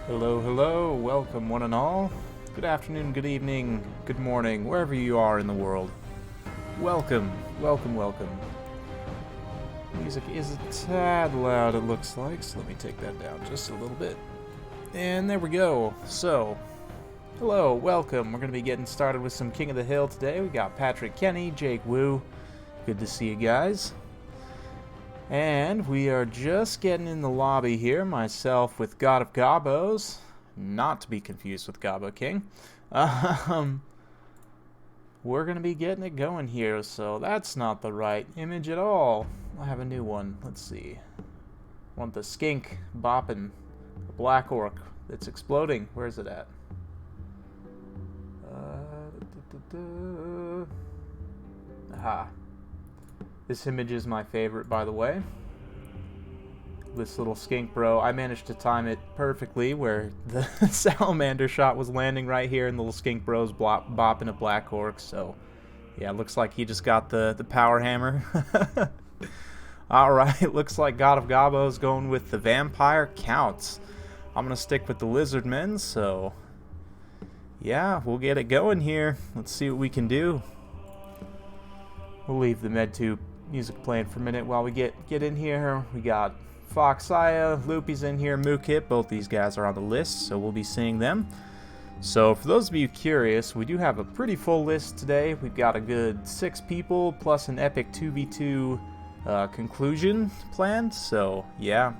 Hello, hello, welcome one and all. Good afternoon, good evening, good morning, wherever you are in the world. Welcome, welcome, welcome. Music is a tad loud, it looks like, so let me take that down just a little bit. And there we go. So, hello, welcome. We're going to be getting started with some King of the Hill today. We got Patrick Kenny, Jake Wu. Good to see you guys. And we are just getting in the lobby here, myself with God of Gobos, not to be confused with Gobbo King. We're going to be getting it going here, so that's not the right image at all. I have a new one. Let's see. I want the skink bopping, the black orc that's exploding. Where is it at? Aha. This image is my favorite, by the way. This little skink bro, I managed to time it perfectly where the salamander shot was landing right here and the little skink bro's bopping a black orc, so yeah, looks like he just got the power hammer. Alright, looks like God of Gobbo's going with the vampire counts. I'm gonna stick with the lizard men, so yeah, we'll get it going here. Let's see what we can do. We'll leave the MedTube music playing for a minute while we get in here. We got Foxaya, Loopy's in here, Mookip. Both these guys are on the list, so we'll be seeing them. So for those of you curious, we do have a pretty full list today. We've got a good 6 people plus an epic 2v2 conclusion planned. So yeah,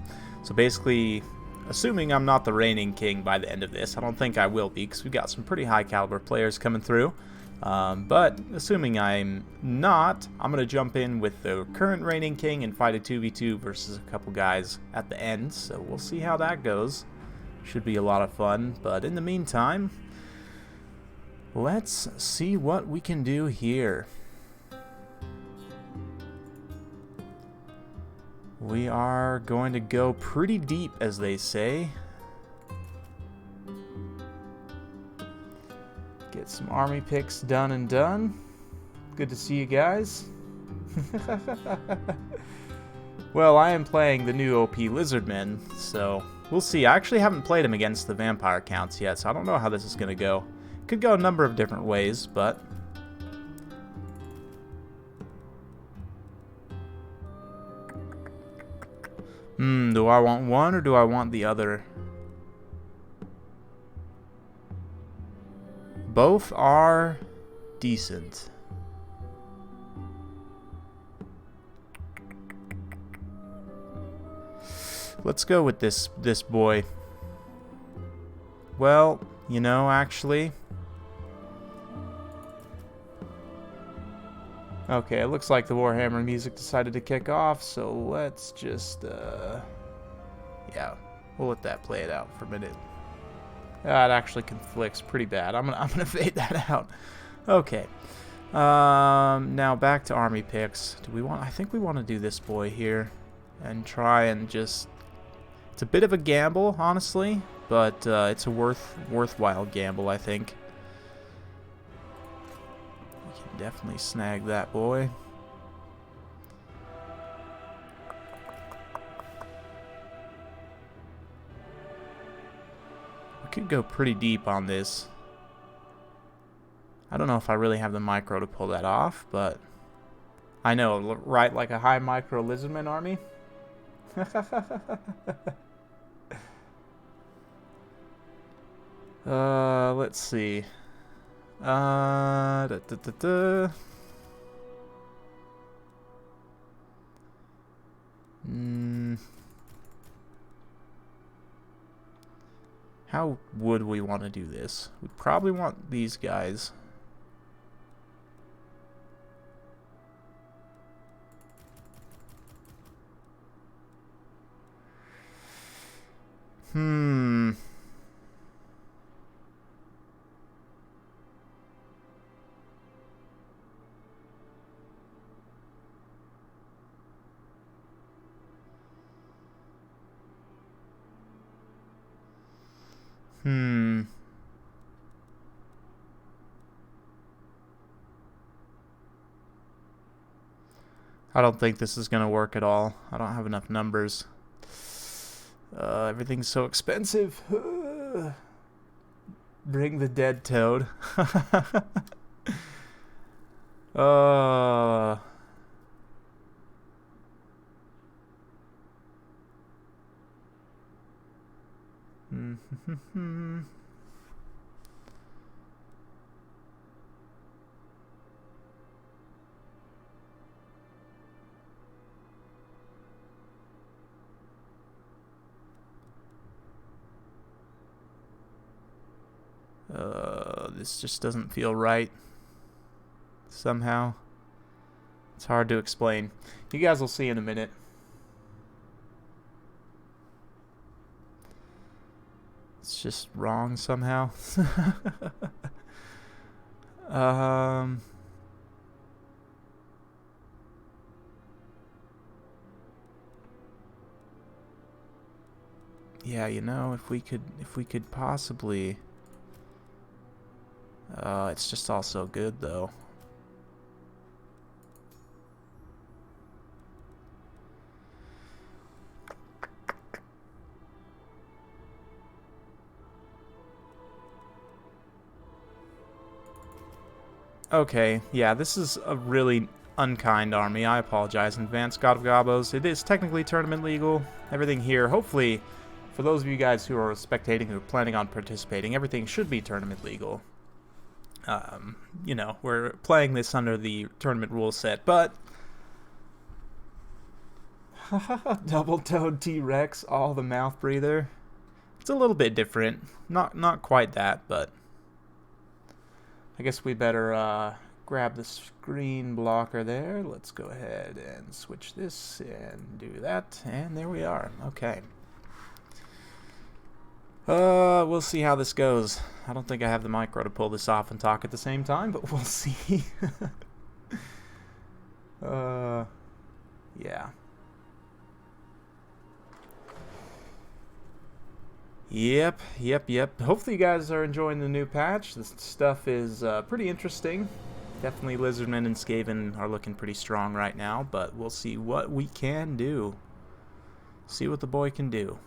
so basically, assuming I'm not the reigning king by the end of this, I don't think I will be because we've got some pretty high caliber players coming through. But assuming I'm not, I'm going to jump in with the current reigning king and fight a 2v2 versus a couple guys at the end, so we'll see how that goes. Should be a lot of fun, but in the meantime, let's see what we can do here. We are going to go pretty deep, as they say. Get some army picks done and done. Good to see you guys. Well, I am playing the new OP Lizardmen, so we'll see. I actually haven't played him against the vampire counts yet, so I don't know how this is going to go. Could go a number of different ways, but do I want one or do I want the other? Both are decent. Let's go with this boy. Well, you know, actually. Okay, it looks like the Warhammer music decided to kick off, so let's just, yeah, we'll let that play it out for a minute. It actually conflicts pretty bad. I'm gonna fade that out. Okay. Now back to army picks. Do we want? I think we want to do this boy here, and try and just. It's a bit of a gamble, honestly, but it's a worthwhile gamble, I think. We can definitely snag that boy. Could go pretty deep on this. I don't know if I really have the micro to pull that off, but I know, right? Like a high micro lizardman army. Let's see. Da, da, da, da. How would we want to do this? We probably want these guys. I don't think this is going to work at all. I don't have enough numbers. Everything's so expensive. Bring the dead toad. uh... This just doesn't feel right. Somehow. It's hard to explain. You guys will see in a minute. It's just wrong somehow. Yeah, you know, if we could possibly it's just all so good though. Okay, yeah, this is a really unkind army. I apologize in advance, God of Gobos. It is technically tournament legal. Everything here, hopefully, for those of you guys who are spectating, who are planning on participating, everything should be tournament legal. You know, we're playing this under the tournament rule set, but... Double-toed T-Rex, all the mouth breather. It's a little bit different. Not quite that, but... I guess we better grab the screen blocker there. Let's go ahead and switch this and do that. And there we are. Okay. We'll see how this goes. I don't think I have the micro to pull this off and talk at the same time, but we'll see. Yeah. Yep. Hopefully you guys are enjoying the new patch. This stuff is pretty interesting. Definitely Lizardmen and Skaven are looking pretty strong right now, but we'll see what we can do. See what the boy can do.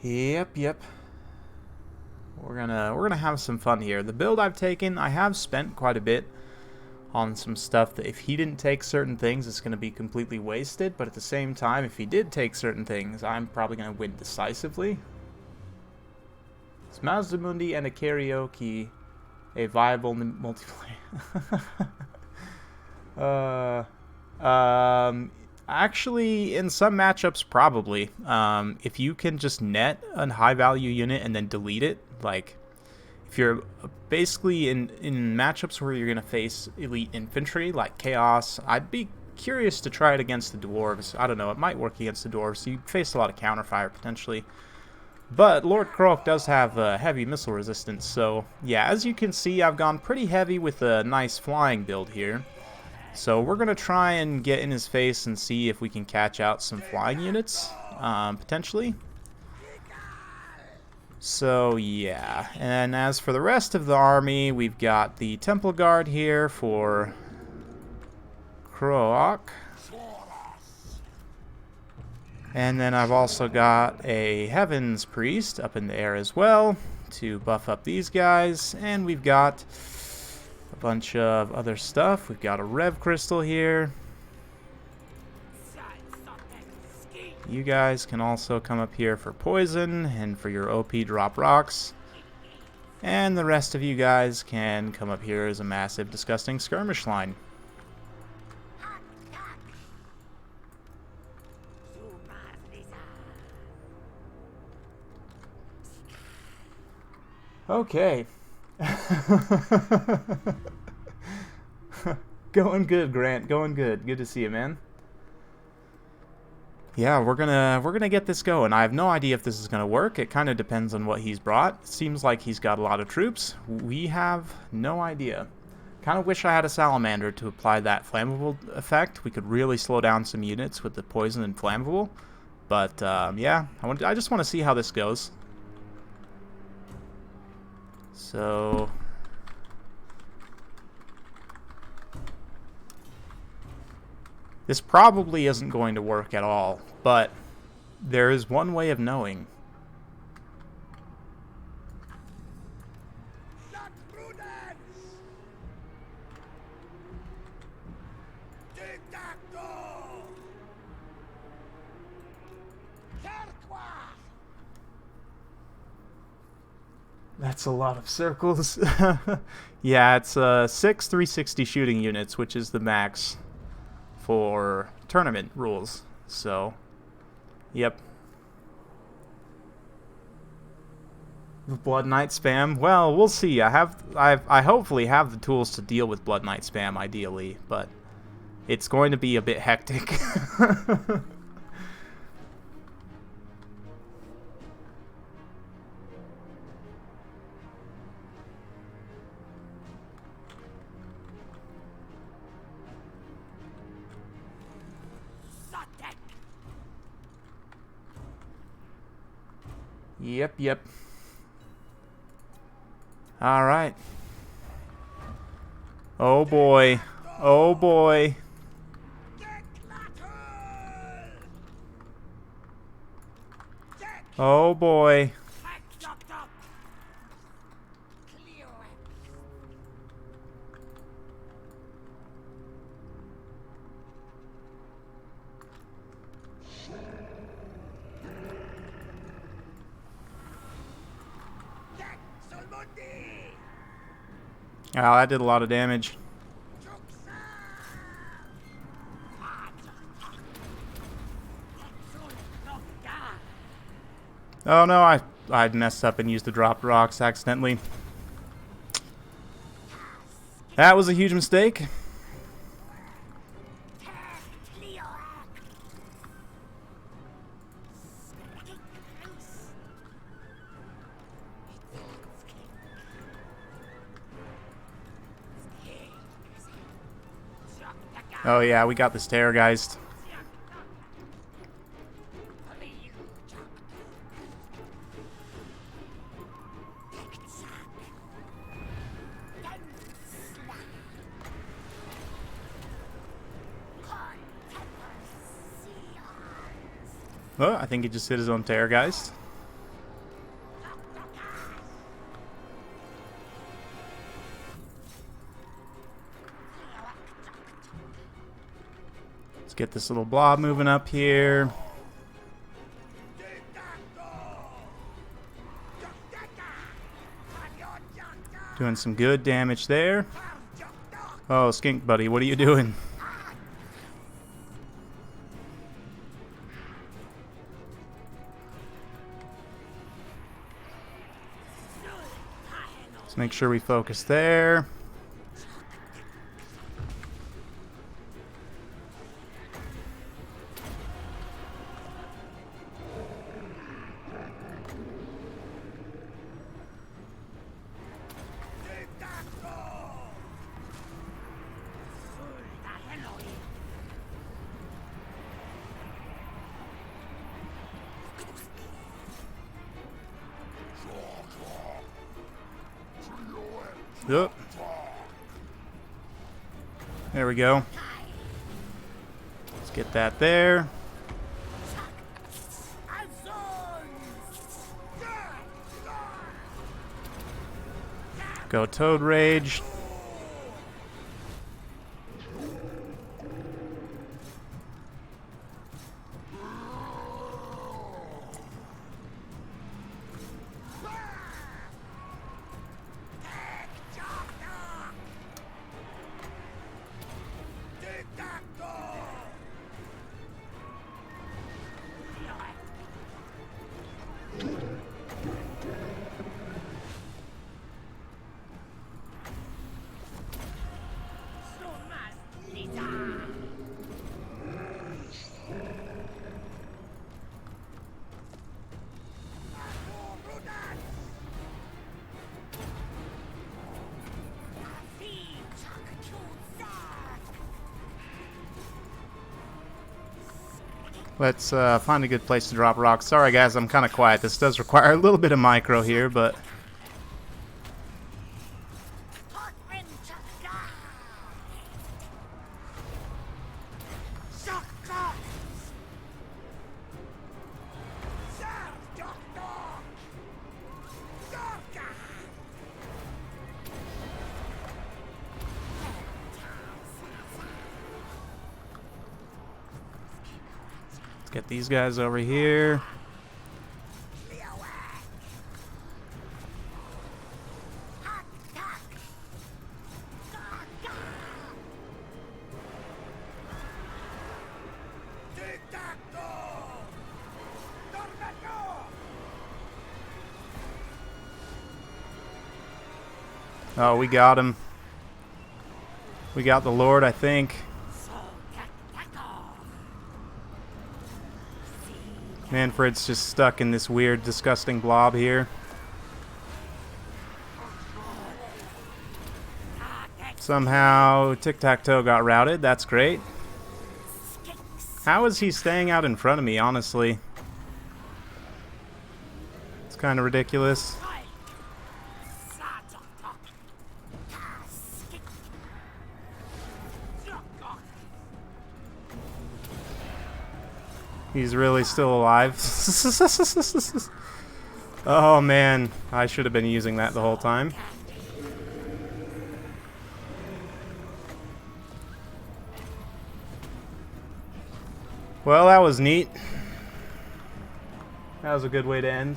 Yep. We're gonna have some fun here. The build I've taken, I have spent quite a bit on some stuff that if he didn't take certain things, it's gonna be completely wasted. But at the same time, if he did take certain things, I'm probably gonna win decisively. It's Mazdamundi and a karaoke, a viable multiplayer. Actually, in some matchups, probably. If you can just net a high-value unit and then delete it, like, if you're basically in matchups where you're going to face elite infantry, like Chaos, I'd be curious to try it against the Dwarves. I don't know, it might work against the Dwarves. You face a lot of counterfire, potentially. But Lord Krolk does have heavy missile resistance, so, yeah, as you can see, I've gone pretty heavy with a nice flying build here. So we're going to try and get in his face and see if we can catch out some flying units, potentially. So yeah, and as for the rest of the army, we've got the Temple Guard here for Krolk. And then I've also got a Heavens Priest up in the air as well to buff up these guys. And we've got a bunch of other stuff. We've got a Rev Crystal here. You guys can also come up here for poison and for your OP drop rocks. And the rest of you guys can come up here as a massive disgusting skirmish line. Okay. Going good, Grant. Going good. Good to see you, man. Yeah, we're gonna get this going. I have no idea if this is gonna work. It kind of depends on what he's brought. It seems like he's got a lot of troops. We have no idea. Kind of wish I had a salamander to apply that flammable effect. We could really slow down some units with the poison and flammable. But yeah, I just want to see how this goes. So this probably isn't going to work at all, but there is one way of knowing. That's a lot of circles. Yeah, it's 6 360 shooting units, which is the max for tournament rules. So, yep. Blood Knight spam. Well, we'll see. I hopefully have the tools to deal with Blood Knight spam, ideally, but it's going to be a bit hectic. Yep. Alright. Oh boy. Oh boy. Oh boy. Oh, that did a lot of damage. Oh no, I messed up and used the dropped rocks accidentally. That was a huge mistake. Oh yeah, we got this Terrorgeist. Oh, I think he just hit his own Terrorgeist. Let's get this little blob moving up here. Doing some good damage there. Oh, Skink Buddy, what are you doing? Let's make sure we focus there. Yep. There we go. Let's get that there. Go Toad Rage. Let's find a good place to drop rocks. Sorry guys, I'm kind of quiet. This does require a little bit of micro here, but Get these guys over here. Oh, we got him. We got the Lord, I think. Manfred's just stuck in this weird, disgusting blob here. Somehow, Tic-Tac-Toe got routed. That's great. How is he staying out in front of me, honestly? It's kind of ridiculous. He's really still alive. Oh man, I should have been using that the whole time. Well, that was neat. That was a good way to end.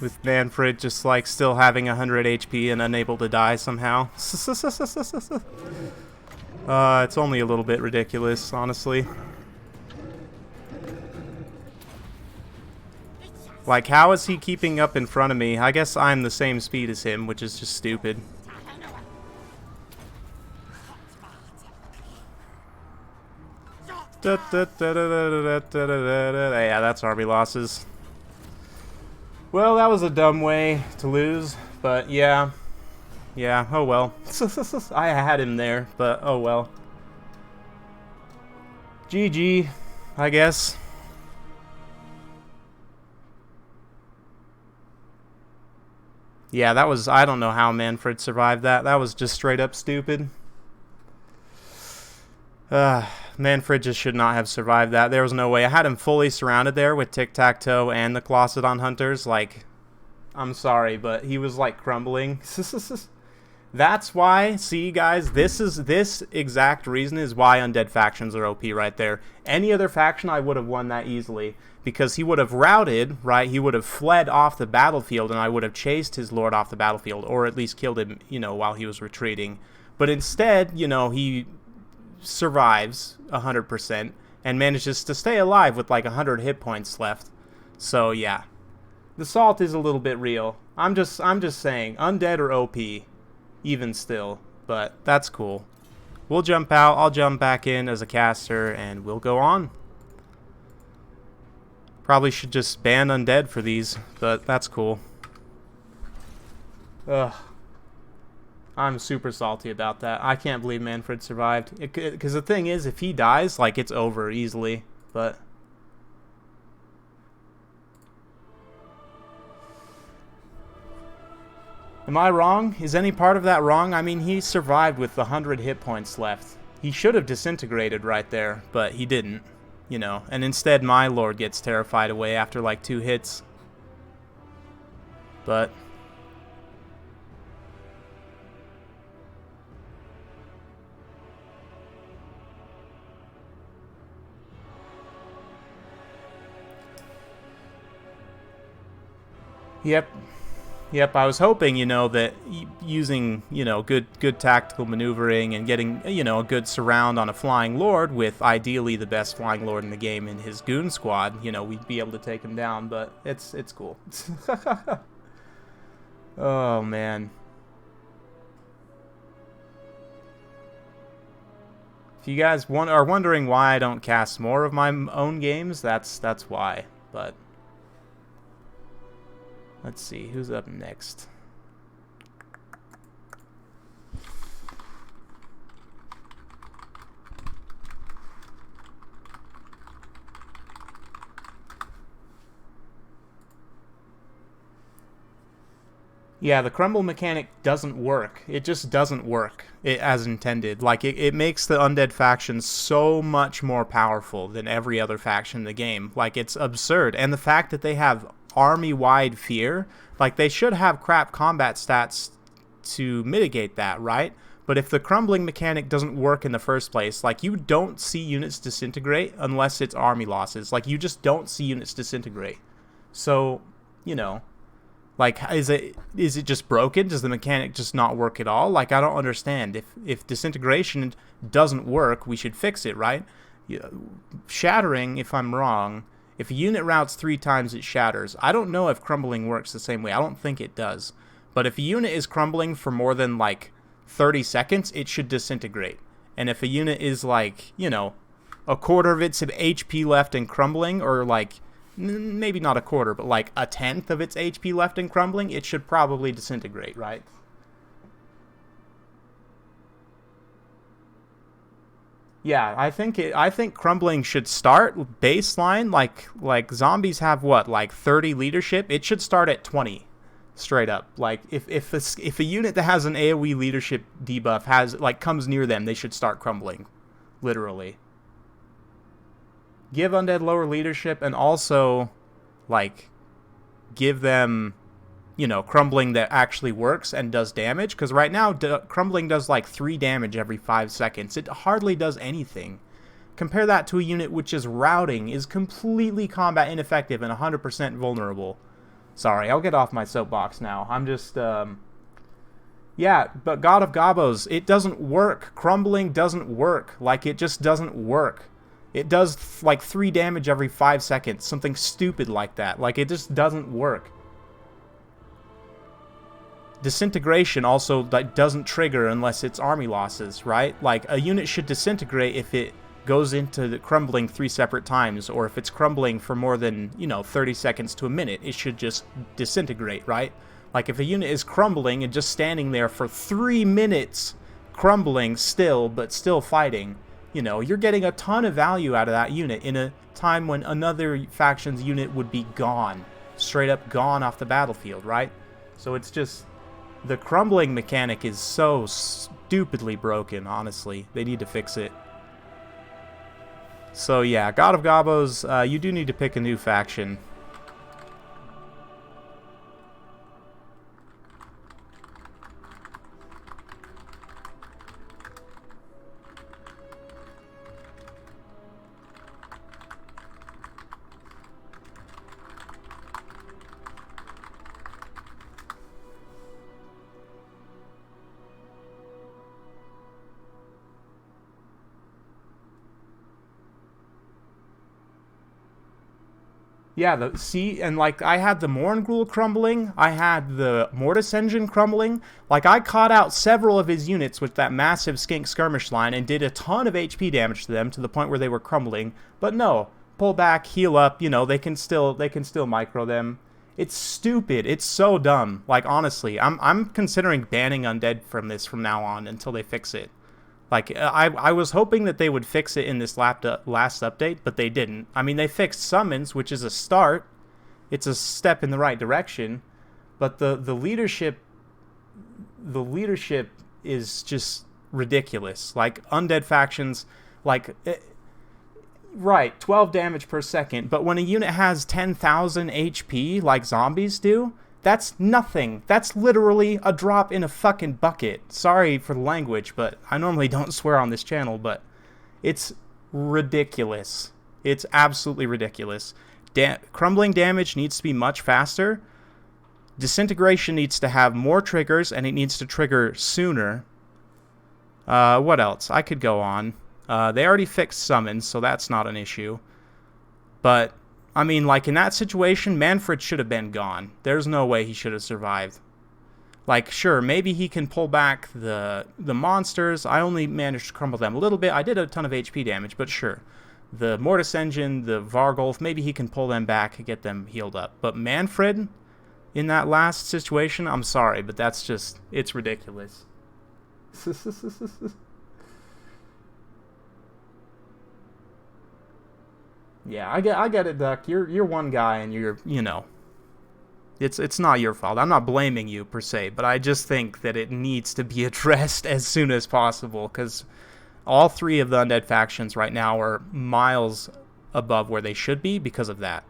With Manfred just like still having 100 HP and unable to die somehow. It's only a little bit ridiculous, honestly. Like, how is he keeping up in front of me? I guess I'm the same speed as him, which is just stupid. Yeah, that's army losses. Well, that was a dumb way to lose, but yeah. Yeah, oh well. I had him there, but oh well. GG, I guess. Yeah, that was... I don't know how Manfred survived that. That was just straight up stupid. Manfred just should not have survived that. There was no way. I had him fully surrounded there with Tic-Tac-Toe and the Clossodon Hunters. Like, I'm sorry, but he was like crumbling. That's why, see guys, this exact reason is why undead factions are OP right there. Any other faction I would have won that easily, because he would have routed, right? He would have fled off the battlefield and I would have chased his lord off the battlefield, or at least killed him, you know, while he was retreating. But instead, you know, he survives 100% and manages to stay alive with like 100 hit points left. So yeah, the salt is a little bit real. I'm just saying, undead or OP. Even still, but that's cool. We'll jump out, I'll jump back in as a caster, and we'll go on. Probably should just ban undead for these, but that's cool. Ugh. I'm super salty about that. I can't believe Manfred survived. Because the thing is, if he dies, like, it's over easily, but... Am I wrong? Is any part of that wrong? I mean, he survived with 100 hit points left. He should have disintegrated right there, but he didn't, you know. And instead, my lord gets terrified away after like 2 hits. But... Yep, I was hoping, you know, that using, you know, good tactical maneuvering and getting, you know, a good surround on a Flying Lord with ideally the best Flying Lord in the game in his goon squad, you know, we'd be able to take him down, but it's cool. Oh, man. If you guys are wondering why I don't cast more of my own games, that's why, but... Let's see, who's up next? Yeah, the crumble mechanic doesn't work. It just doesn't work as intended. Like, it makes the undead faction so much more powerful than every other faction in the game. Like, it's absurd. And the fact that they have army-wide fear, like, they should have crap combat stats to mitigate that, right? But if the crumbling mechanic doesn't work in the first place, like, you don't see units disintegrate unless it's army losses. Like, you just don't see units disintegrate. So, you know, like, is it just broken? Does the mechanic just not work at all? Like, I don't understand. If disintegration doesn't work, we should fix it, right? Shattering, if I'm wrong, if a unit routes 3 times, it shatters. I don't know if crumbling works the same way. I don't think it does. But if a unit is crumbling for more than, like, 30 seconds, it should disintegrate. And if a unit is, like, you know, a quarter of its HP left and crumbling, or, like, maybe not a quarter, but, like, a tenth of its HP left and crumbling, it should probably disintegrate, right? Yeah, I think crumbling should start baseline, like zombies have what, like 30 leadership. It should start at 20, straight up. Like, if a unit that has an AoE leadership debuff comes near them, they should start crumbling, literally. Give undead lower leadership, and also, like, give them, you know, crumbling that actually works and does damage. Because right now, crumbling does like 3 damage every 5 seconds. It hardly does anything. Compare that to a unit which is routing, is completely combat ineffective and 100% vulnerable. Sorry, I'll get off my soapbox now. I'm just, yeah, but God of Gobos, it doesn't work. Crumbling doesn't work. Like, it just doesn't work. It does like 3 damage every 5 seconds. Something stupid like that. Like, it just doesn't work. Disintegration also, like, doesn't trigger unless it's army losses, right? Like, a unit should disintegrate if it goes into the crumbling 3 separate times, or if it's crumbling for more than, you know, 30 seconds to a minute, it should just disintegrate, right? Like, if a unit is crumbling and just standing there for 3 minutes, crumbling still, but still fighting, you know, you're getting a ton of value out of that unit in a time when another faction's unit would be gone. Straight up gone off the battlefield, right? So it's just, the crumbling mechanic is so stupidly broken, honestly. They need to fix it. So yeah, God of Gobos, you do need to pick a new faction. Yeah, see, and like, I had the Morngul crumbling, I had the Mortis Engine crumbling. Like, I caught out several of his units with that massive skink skirmish line and did a ton of HP damage to them to the point where they were crumbling. But no, pull back, heal up, you know, they can still micro them. It's stupid. It's so dumb. Like, honestly, I'm considering banning undead from this from now on until they fix it. Like, I was hoping that they would fix it in this last update, but they didn't. I mean, they fixed summons, which is a start. It's a step in the right direction. But the leadership is just ridiculous. Like, undead factions, like, right, 12 damage per second. But when a unit has 10,000 HP, like zombies do, that's nothing. That's literally a drop in a fucking bucket. Sorry for the language, but I normally don't swear on this channel, but it's ridiculous. It's absolutely ridiculous. Crumbling damage needs to be much faster. Disintegration needs to have more triggers, and it needs to trigger sooner. What else? I could go on. They already fixed summons, so that's not an issue. But I mean, like, in that situation, Manfred should have been gone. There's no way he should have survived. Like, sure, maybe he can pull back the monsters. I only managed to crumble them a little bit. I did a ton of HP damage, but sure. The Mortis Engine, the Vargolf, maybe he can pull them back and get them healed up. But Manfred, in that last situation, I'm sorry, but that's just, it's ridiculous. Yeah, I get it, Duck. You're one guy, and you know, it's not your fault. I'm not blaming you per se, but I just think that it needs to be addressed as soon as possible, because all 3 of the undead factions right now are miles above where they should be because of that.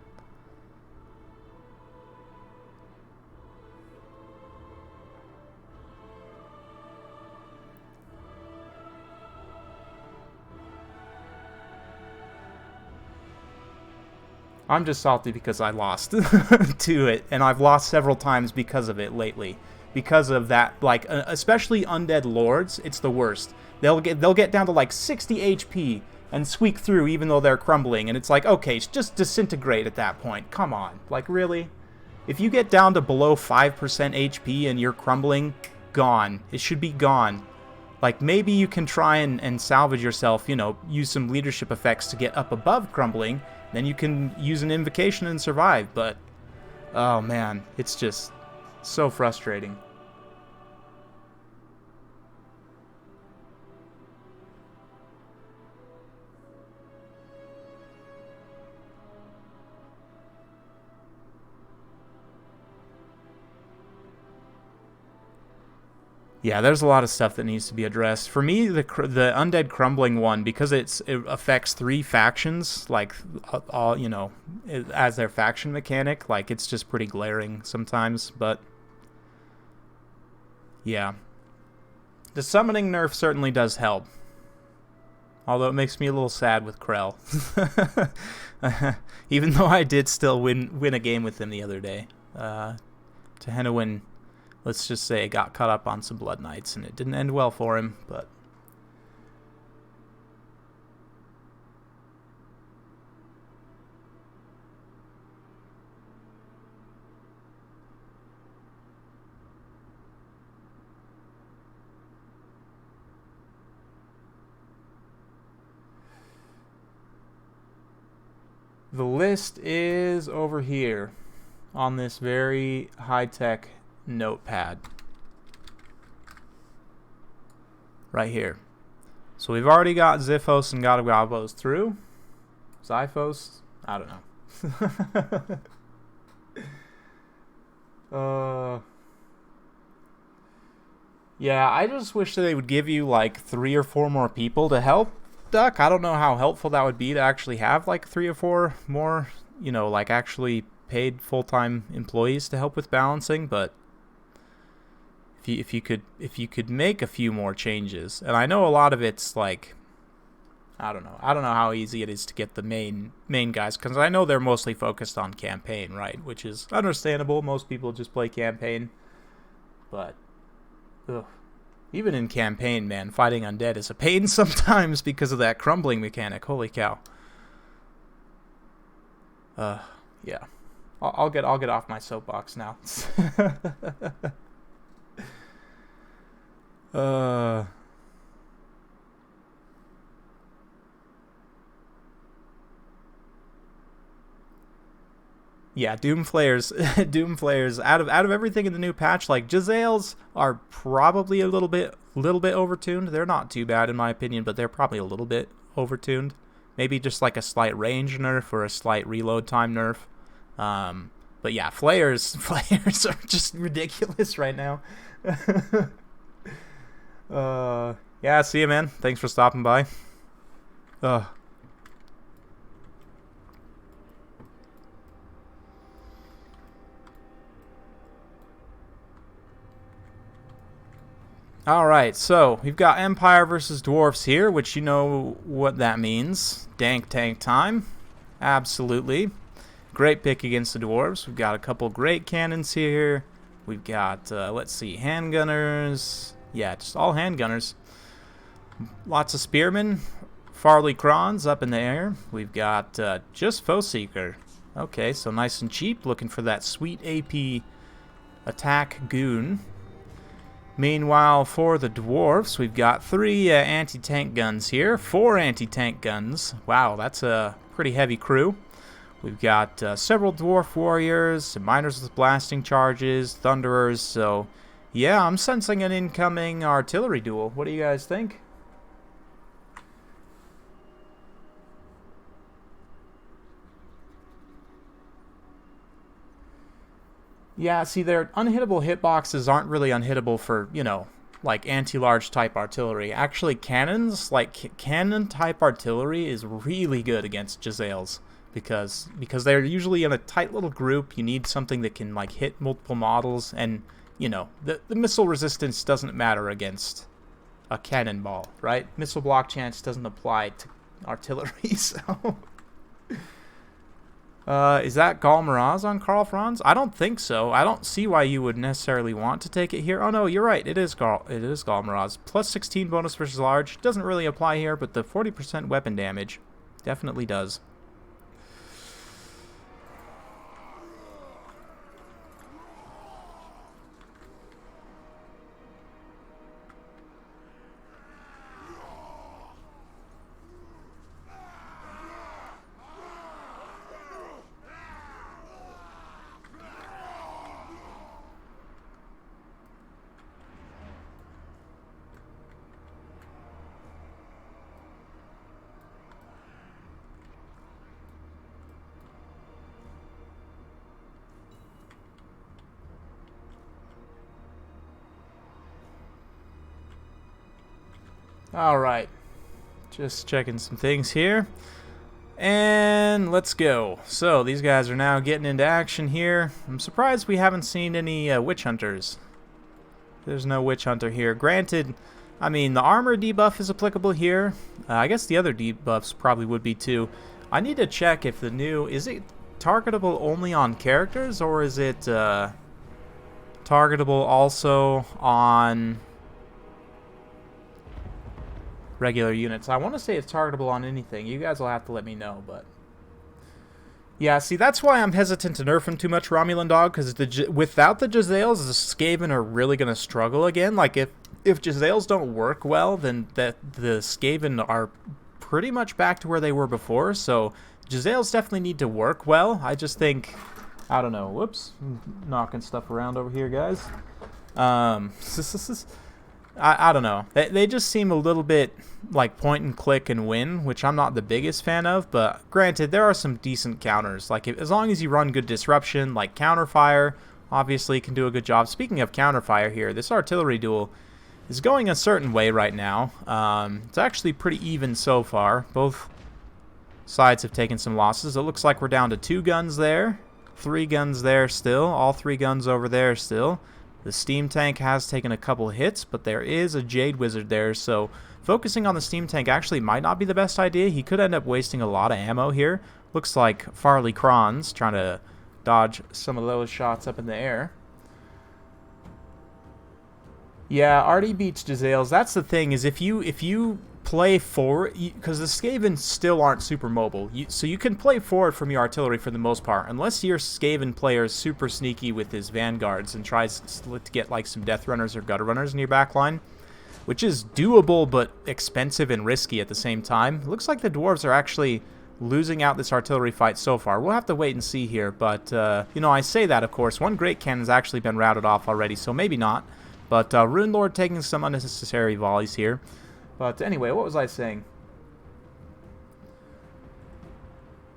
I'm just salty because I lost to it, and I've lost several times because of it lately. Because of that, like, especially Undead Lords, it's the worst. They'll get down to like 60 HP and squeak through even though they're crumbling, and it's like, okay, just disintegrate at that point. Come on. Like, really? If you get down to below 5% HP and you're crumbling, gone. It should be gone. Like, maybe you can try and salvage yourself, you know, use some leadership effects to get up above crumbling, then you can use an invocation and survive, but, oh man, it's just so frustrating. Yeah, there's a lot of stuff that needs to be addressed. For me, the Undead Crumbling one, because it affects 3 factions, like, all, you know, as their faction mechanic, like, it's just pretty glaring sometimes, but yeah. The summoning nerf certainly does help. Although it makes me a little sad with Krell. Even though I did still win a game with him the other day. Tehenowin, let's just say, got caught up on some Blood Knights, and it didn't end well for him, but... The list is over here on this very high-tech notepad. Right here. So we've already got Xiphos and God of Gabos through. Xiphos? I don't know. Yeah, I just wish that they would give you like 3 or 4 more people to help Duck. I don't know how helpful that would be to actually have like 3 or 4 more, you know, like actually paid full-time employees to help with balancing, but if you could make a few more changes. And I know a lot of it's like, I don't know how easy it is to get the main guys, because I know they're mostly focused on campaign, right? Which is understandable. Most people just play campaign, but ugh. Even in campaign, man, fighting undead is a pain sometimes because of that crumbling mechanic. Holy cow. Yeah. I'll get off my soapbox now. Yeah, Doom Flayers out of everything in the new patch, like Jezzails are probably a little bit overtuned. They're not too bad in my opinion, but they're probably a little bit overtuned. Maybe just like a slight range nerf or a slight reload time nerf. But yeah, Flayers are just ridiculous right now. Yeah, see you, man. Thanks for stopping by. Alright, so we've got Empire versus Dwarfs here, which you know what that means. Dank tank time. Absolutely. Great pick against the Dwarves. We've got a couple great cannons here. We've got, let's see, handgunners. Yeah, just all handgunners. Lots of spearmen. Farley Crons up in the air. We've got just Foe Seeker. Okay, so nice and cheap. Looking for that sweet AP attack goon. Meanwhile, for the Dwarfs, we've got 3 anti-tank guns here. 4 anti-tank guns. Wow, that's a pretty heavy crew. We've got several Dwarf Warriors, some Miners with blasting charges, Thunderers, so yeah, I'm sensing an incoming artillery duel. What do you guys think? Yeah, see, their unhittable hitboxes aren't really unhittable for, you know, like anti-large type artillery. Actually, cannons, like cannon type artillery is really good against Jezzails because they're usually in a tight little group. You need something that can like hit multiple models, and you know, the missile resistance doesn't matter against a cannonball, right? Missile block chance doesn't apply to artillery, so Is that Galmaraz on Karl Franz? I don't think so. I don't see why you would necessarily want to take it here. Oh no, you're right. It is Galmaraz. Plus 16 bonus versus large. Doesn't really apply here, but the 40% weapon damage definitely does. Alright, just checking some things here. And let's go. So, these guys are now getting into action here. I'm surprised we haven't seen any witch hunters. There's no witch hunter here. Granted, I mean, the armor debuff is applicable here. I guess the other debuffs probably would be too. I need to check if the new... Is it targetable only on characters, or is it targetable also on regular units? I want to say it's targetable on anything. You guys will have to let me know, but yeah, see, that's why I'm hesitant to nerf him too much, Romulan Dog, because without the Jezzails, the Skaven are really going to struggle again. Like, if Jezzails don't work well, then the Skaven are pretty much back to where they were before, so Jezzails definitely need to work well. I just think, I don't know, whoops, knocking stuff around over here, guys. I don't know. They just seem a little bit like point and click and win, which I'm not the biggest fan of, but granted, there are some decent counters. Like, as long as you run good disruption, like counterfire, obviously can do a good job. Speaking of counterfire here, this artillery duel is going a certain way right now. It's actually pretty even so far. Both sides have taken some losses. It looks like we're down to 2 guns there, 3 guns there still, all 3 guns over there still. The steam tank has taken a couple hits, but there is a Jade Wizard there, so focusing on the steam tank actually might not be the best idea. He could end up wasting a lot of ammo here. Looks like Farley Kron's trying to dodge some of those shots up in the air. Yeah, Artie beats Jezzails. That's the thing, is if you play forward, because the Skaven still aren't super mobile, so you can play forward from your artillery for the most part, unless your Skaven player is super sneaky with his vanguards and tries to get like some Death Runners or Gutter Runners in your backline, which is doable but expensive and risky at the same time. It looks like the Dwarves are actually losing out this artillery fight so far. We'll have to wait and see here, but you know, I say that, of course. One Great Cannon's actually been routed off already, so maybe not. But Rune Lord taking some unnecessary volleys here. But anyway, what was I saying?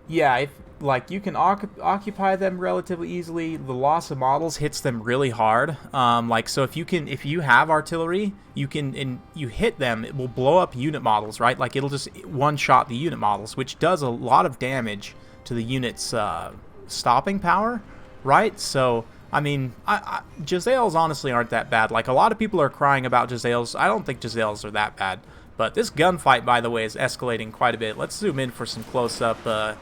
Yeah, like, you can occupy them relatively easily. The loss of models hits them really hard. Like, so if you have artillery, you hit them, it will blow up unit models, right? Like, it'll just one-shot the unit models, which does a lot of damage to the unit's stopping power, right? So, I mean, Jezzails honestly aren't that bad. Like, a lot of people are crying about Jezzails. I don't think Jezzails are that bad. But this gunfight, by the way, is escalating quite a bit. Let's zoom in for some close-up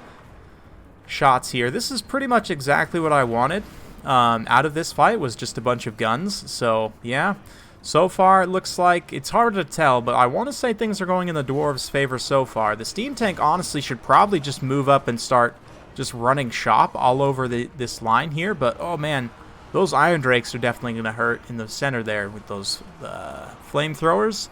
shots here. This is pretty much exactly what I wanted out of this fight, was just a bunch of guns. So, yeah. So far, it looks like it's hard to tell, but I want to say things are going in the Dwarves' favor so far. The steam tank, honestly, should probably just move up and start just running shop all over this line here, but oh man, those Iron Drakes are definitely going to hurt in the center there with those flamethrowers.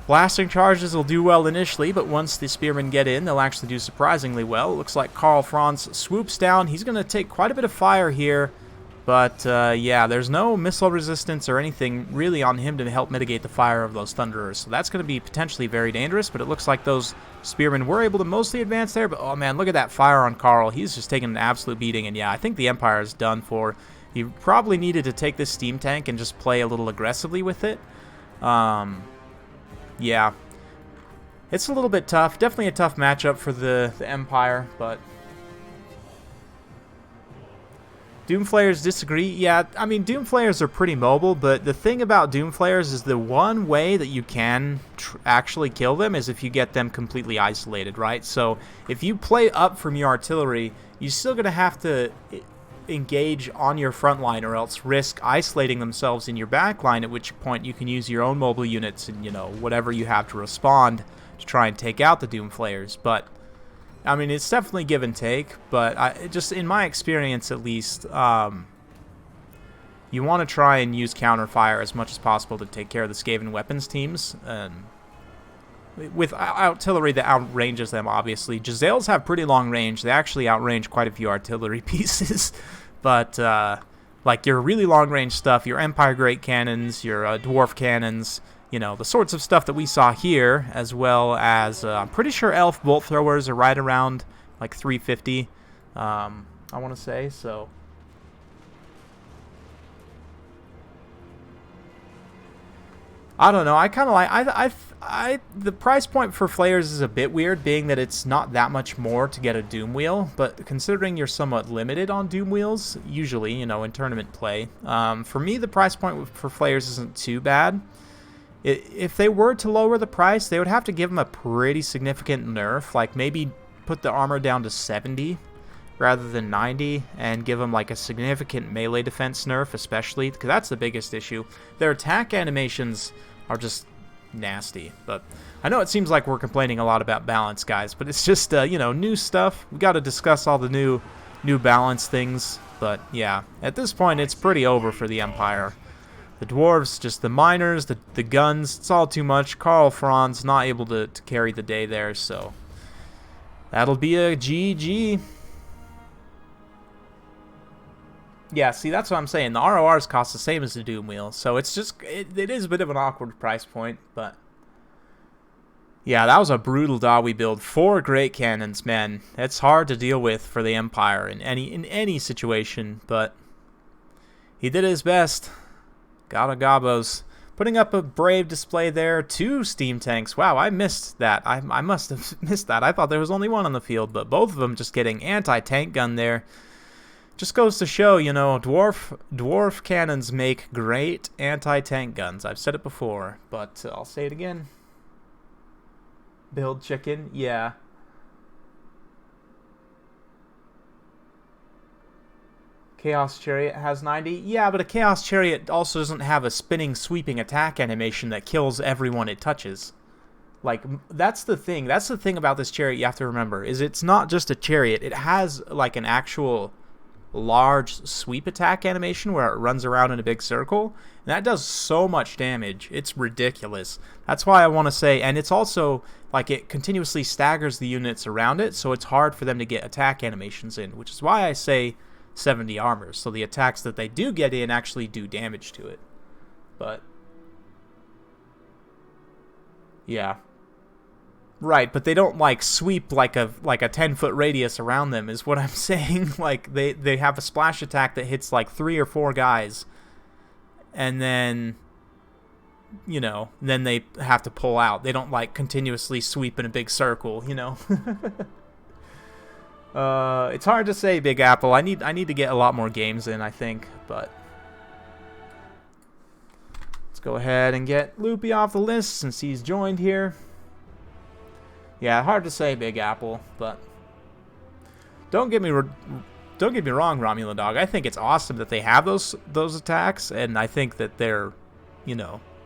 Blasting charges will do well initially, but once the spearmen get in, they'll actually do surprisingly well. It looks like Karl Franz swoops down. He's going to take quite a bit of fire here, but yeah, there's no missile resistance or anything really on him to help mitigate the fire of those Thunderers, so that's going to be potentially very dangerous, but it looks like those spearmen were able to mostly advance there, but oh man, look at that fire on Karl. He's just taking an absolute beating, and yeah, I think the Empire is done for. He probably needed to take this steam tank and just play a little aggressively with it. Yeah, it's a little bit tough. Definitely a tough matchup for the Empire, but Doomflayers disagree. Yeah, I mean, Doomflayers are pretty mobile, but the thing about Doomflayers is the one way that you can actually kill them is if you get them completely isolated, right? So if you play up from your artillery, you're still going to have to engage on your front line or else risk isolating themselves in your back line, at which point you can use your own mobile units and, whatever you have to respond to try and take out the Doomflayers. But I mean, it's definitely give and take, but just in my experience at least, you want to try and use counterfire as much as possible to take care of the Skaven weapons teams. With artillery that outranges them, obviously. Giselles have pretty long range. They actually outrange quite a few artillery pieces. But, like your really long-range stuff, your Empire Great Cannons, your Dwarf Cannons, the sorts of stuff that we saw here, as well as I'm pretty sure Elf Bolt Throwers are right around like 350, I want to say, so. I don't know, I kind of like, the price point for Flayers is a bit weird, being that it's not that much more to get a Doom Wheel, but considering you're somewhat limited on Doom Wheels, usually, in tournament play, for me, the price point for Flayers isn't too bad. If they were to lower the price, they would have to give them a pretty significant nerf, like maybe put the armor down to 70 rather than 90, and give them like a significant melee defense nerf, especially, because that's the biggest issue. Their attack animations are just nasty, but I know it seems like we're complaining a lot about balance, guys, but it's just, new stuff. We got to discuss all the new balance things, but yeah, at this point, it's pretty over for the Empire. The dwarves, just the miners, the guns, it's all too much. Karl Franz not able to carry the day there, so that'll be a GG. Yeah, see, that's what I'm saying. The RORs cost the same as the Doom Wheel, so it's just, it is a bit of an awkward price point, but yeah, that was a brutal Dawi build. 4 great cannons, man. It's hard to deal with for the Empire in any situation, but he did his best. Gotta Gabos. Putting up a brave display there. 2 steam tanks. Wow, I missed that. I must have missed that. I thought there was only one on the field, but both of them just getting anti-tank gun there. Just goes to show, dwarf cannons make great anti-tank guns. I've said it before, but I'll say it again. Build chicken, yeah. Chaos Chariot has 90. Yeah, but a Chaos Chariot also doesn't have a spinning, sweeping attack animation that kills everyone it touches. Like, that's the thing. That's the thing about this chariot you have to remember, is it's not just a chariot. It has, like, an actual large sweep attack animation where it runs around in a big circle. And that does so much damage. It's ridiculous. That's why I want to say, and it's also, like, it continuously staggers the units around it, so it's hard for them to get attack animations in, which is why I say 70 armor, so the attacks that they do get in actually do damage to it. But yeah, right, but they don't like sweep like a 10-foot radius around them is what I'm saying. Like they have a splash attack that hits like 3 or 4 guys, and then then they have to pull out. They don't like continuously sweep in a big circle, It's hard to say, Big Apple. I need to get a lot more games in, I think, but let's go ahead and get Loopy off the list since he's joined here. Yeah, hard to say, Big Apple, but don't get me wrong, Romulan Dog. I think it's awesome that they have those attacks, and I think that they're,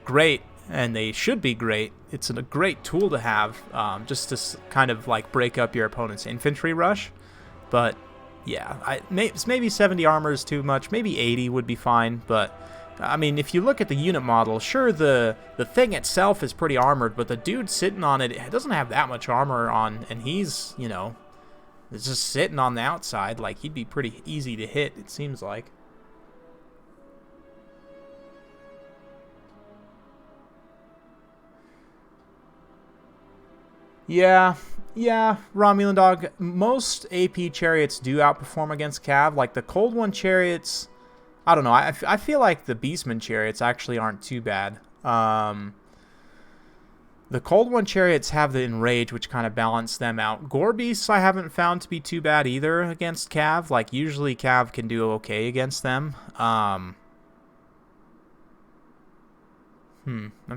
great, and they should be great. It's a great tool to have, just to kind of like break up your opponent's infantry rush. But yeah, maybe 70 armor is too much. Maybe 80 would be fine. But I mean, if you look at the unit model, sure, the thing itself is pretty armored, but the dude sitting on it doesn't have that much armor on, and he's it's just sitting on the outside. Like, he'd be pretty easy to hit, it seems like. Yeah, Romulan Dog. Most AP chariots do outperform against Cav. Like, the Cold One chariots, I don't know. I feel like the Beastman chariots actually aren't too bad. The Cold One chariots have the Enrage, which kind of balance them out. Gore Beasts I haven't found to be too bad either against Cav. Like, usually Cav can do okay against them. I'm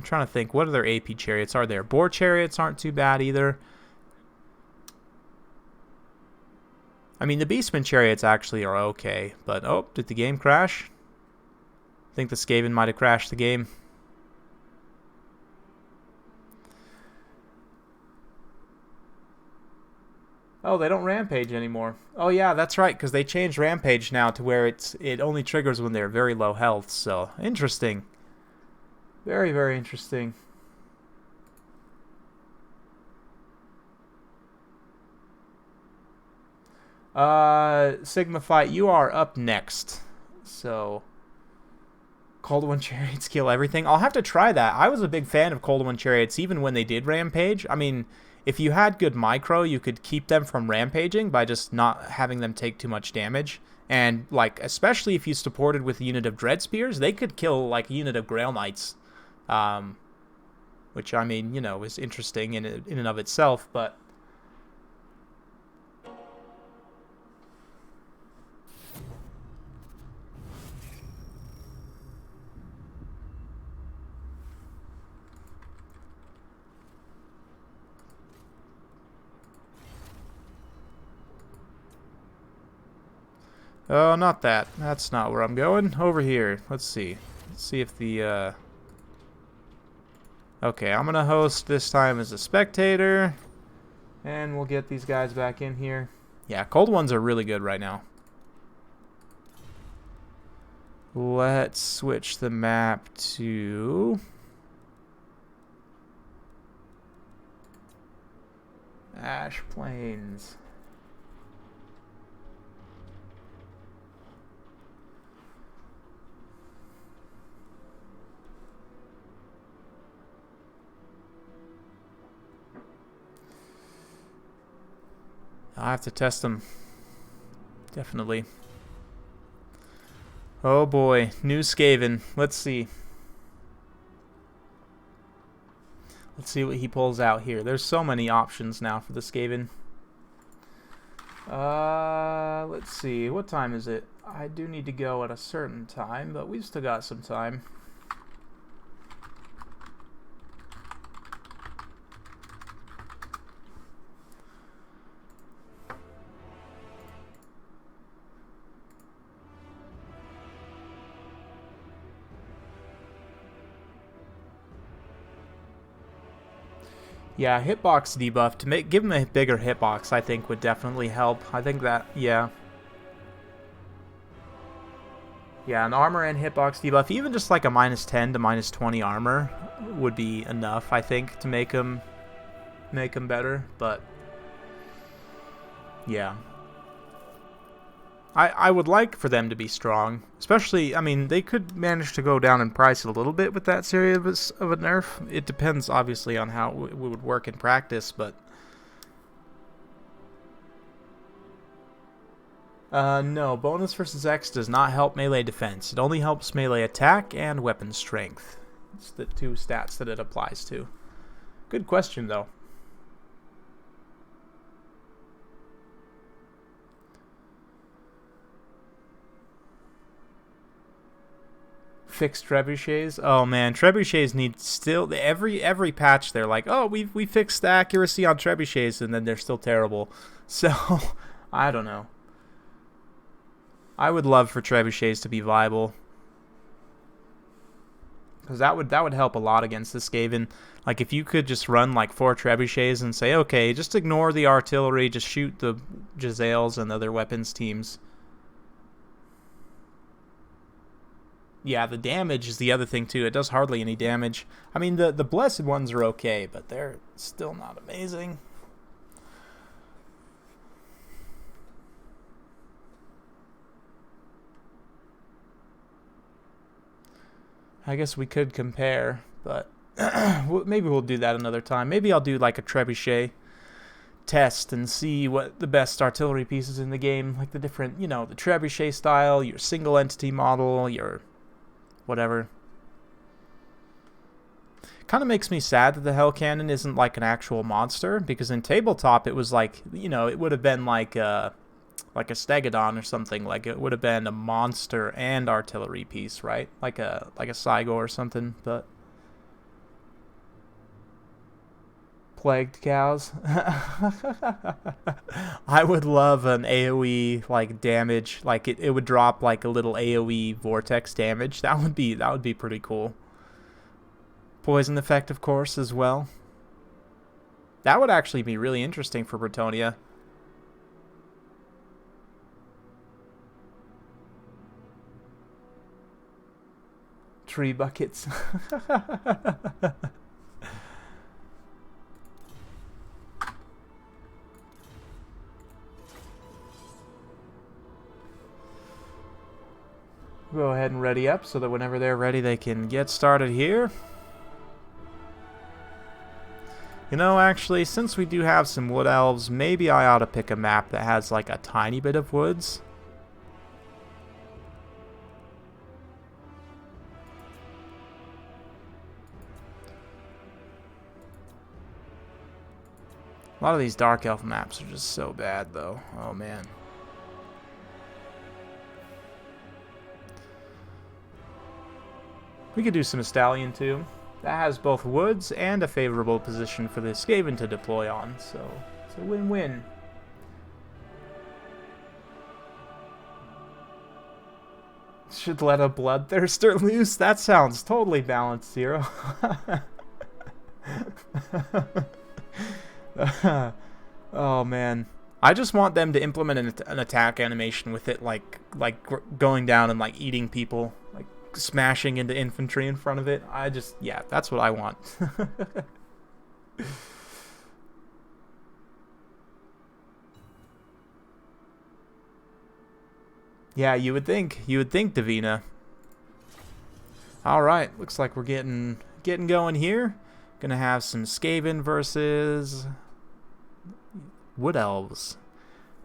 trying to think. What other AP chariots are there? Boar chariots aren't too bad either. I mean, the Beastman chariots actually are okay. But, oh, did the game crash? I think the Skaven might have crashed the game. Oh, they don't rampage anymore. Oh yeah, that's right, because they changed rampage now to where it only triggers when they're very low health. So interesting. Very, very interesting. Sigma Fight, you are up next. So Cold One Chariots kill everything. I'll have to try that. I was a big fan of Cold One Chariots even when they did rampage. I mean, if you had good micro, you could keep them from rampaging by just not having them take too much damage. And, like, especially if you supported with a unit of Dread Spears, they could kill, like, a unit of Grail Knights. Which, I mean, you know, is interesting in and of itself, but... Oh, not that. That's not where I'm going. Over here. Let's see. Let's see if the, Okay, I'm gonna host this time as a spectator. And we'll get these guys back in here. Yeah, Cold Ones are really good right now. Let's switch the map to... Ash Plains. I have to test them. Definitely. Oh boy, new Skaven. Let's see. Let's see what he pulls out here. There's so many options now for the Skaven. Let's see. What time is it? I do need to go at a certain time, but we've still got some time. Yeah, hitbox debuff to give him a bigger hitbox, I think would definitely help. I think that, yeah. Yeah, an armor and hitbox debuff, even just like a -10 to -20 armor would be enough, I think, to make him better, but yeah. I would like for them to be strong, especially, I mean, they could manage to go down in price a little bit with that series of a nerf. It depends, obviously, on how it would work in practice, but... no, bonus versus X does not help melee defense. It only helps melee attack and weapon strength. It's the two stats that it applies to. Good question, though. Fixed trebuchets. Oh man, trebuchets need still every patch. They're like, oh, we fixed the accuracy on trebuchets, and then they're still terrible. So I don't know. I would love for trebuchets to be viable, because that would help a lot against this Skaven. Like if you could just run like 4 trebuchets and say, okay, just ignore the artillery, just shoot the Giselles and other weapons teams. Yeah, the damage is the other thing, too. It does hardly any damage. I mean, the Blessed ones are okay, but they're still not amazing. I guess we could compare, but maybe we'll do that another time. Maybe I'll do like a trebuchet test and see what the best artillery pieces in the game, like the different, you know, the trebuchet style, your single entity model, your... whatever. Kind of makes me sad that the Hell Cannon isn't like an actual monster, because in tabletop it was like, you know, it would have been like a Stegodon or something. Like it would have been a monster and artillery piece, right? Like a Saigo or something, but plagued cows. I would love an AoE like damage, like it would drop like a little AoE vortex damage. That would be pretty cool. Poison effect, of course, as well. That would actually be really interesting for Bretonia. Tree buckets. Go ahead and ready up so that whenever they're ready they can get started here. You know, actually, since we do have some wood elves, maybe I ought to pick a map that has like a tiny bit of woods. A lot of these dark elf maps are just so bad, though. Oh, man. We could do some Stallion, too. That has both woods and a favorable position for the Skaven to deploy on, so it's a win-win. Should let a Bloodthirster loose? That sounds totally balanced, Zero. Oh man, I just want them to implement an attack animation with it, like going down and like eating people, like smashing into infantry in front of it. Yeah, that's what I want. Yeah, you would think, Davina. All right, looks like we're getting going here. Gonna have some Skaven versus Wood Elves.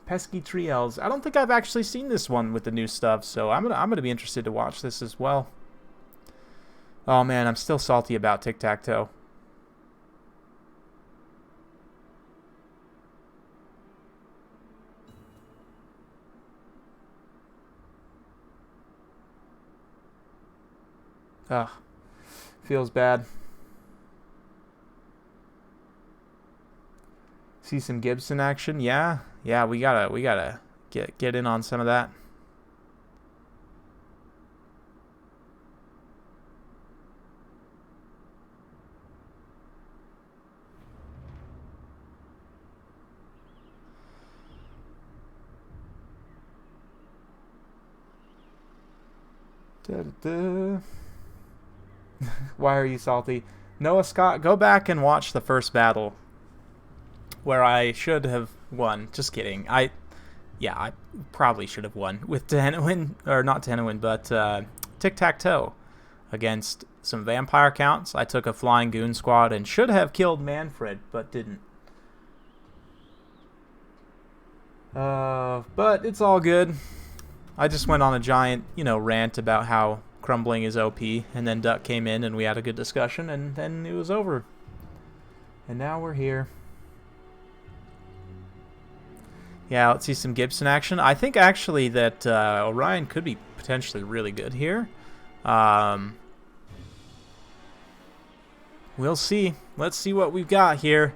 Pesky Tree Elves. I don't think I've actually seen this one with the new stuff, so I'm gonna be interested to watch this as well. Oh man, I'm still salty about Tic-Tac-Toe. Ugh. Feels bad. See some Gibson action? Yeah, we gotta get in on some of that. Da-da-da. Why are you salty? Noah Scott, go back and watch the first battle where I should have won. Just kidding. I probably should have won with Tehennowin, or not Tehennowin, but Tic-Tac-Toe against some vampire counts. I took a flying goon squad and should have killed Manfred, but didn't. But it's all good. I just went on a giant, rant about how Crumbling is OP, and then Duck came in and we had a good discussion, and then it was over. And now we're here. Yeah, let's see some Gibson action. I think actually that Orion could be potentially really good here. We'll see. Let's see what we've got here.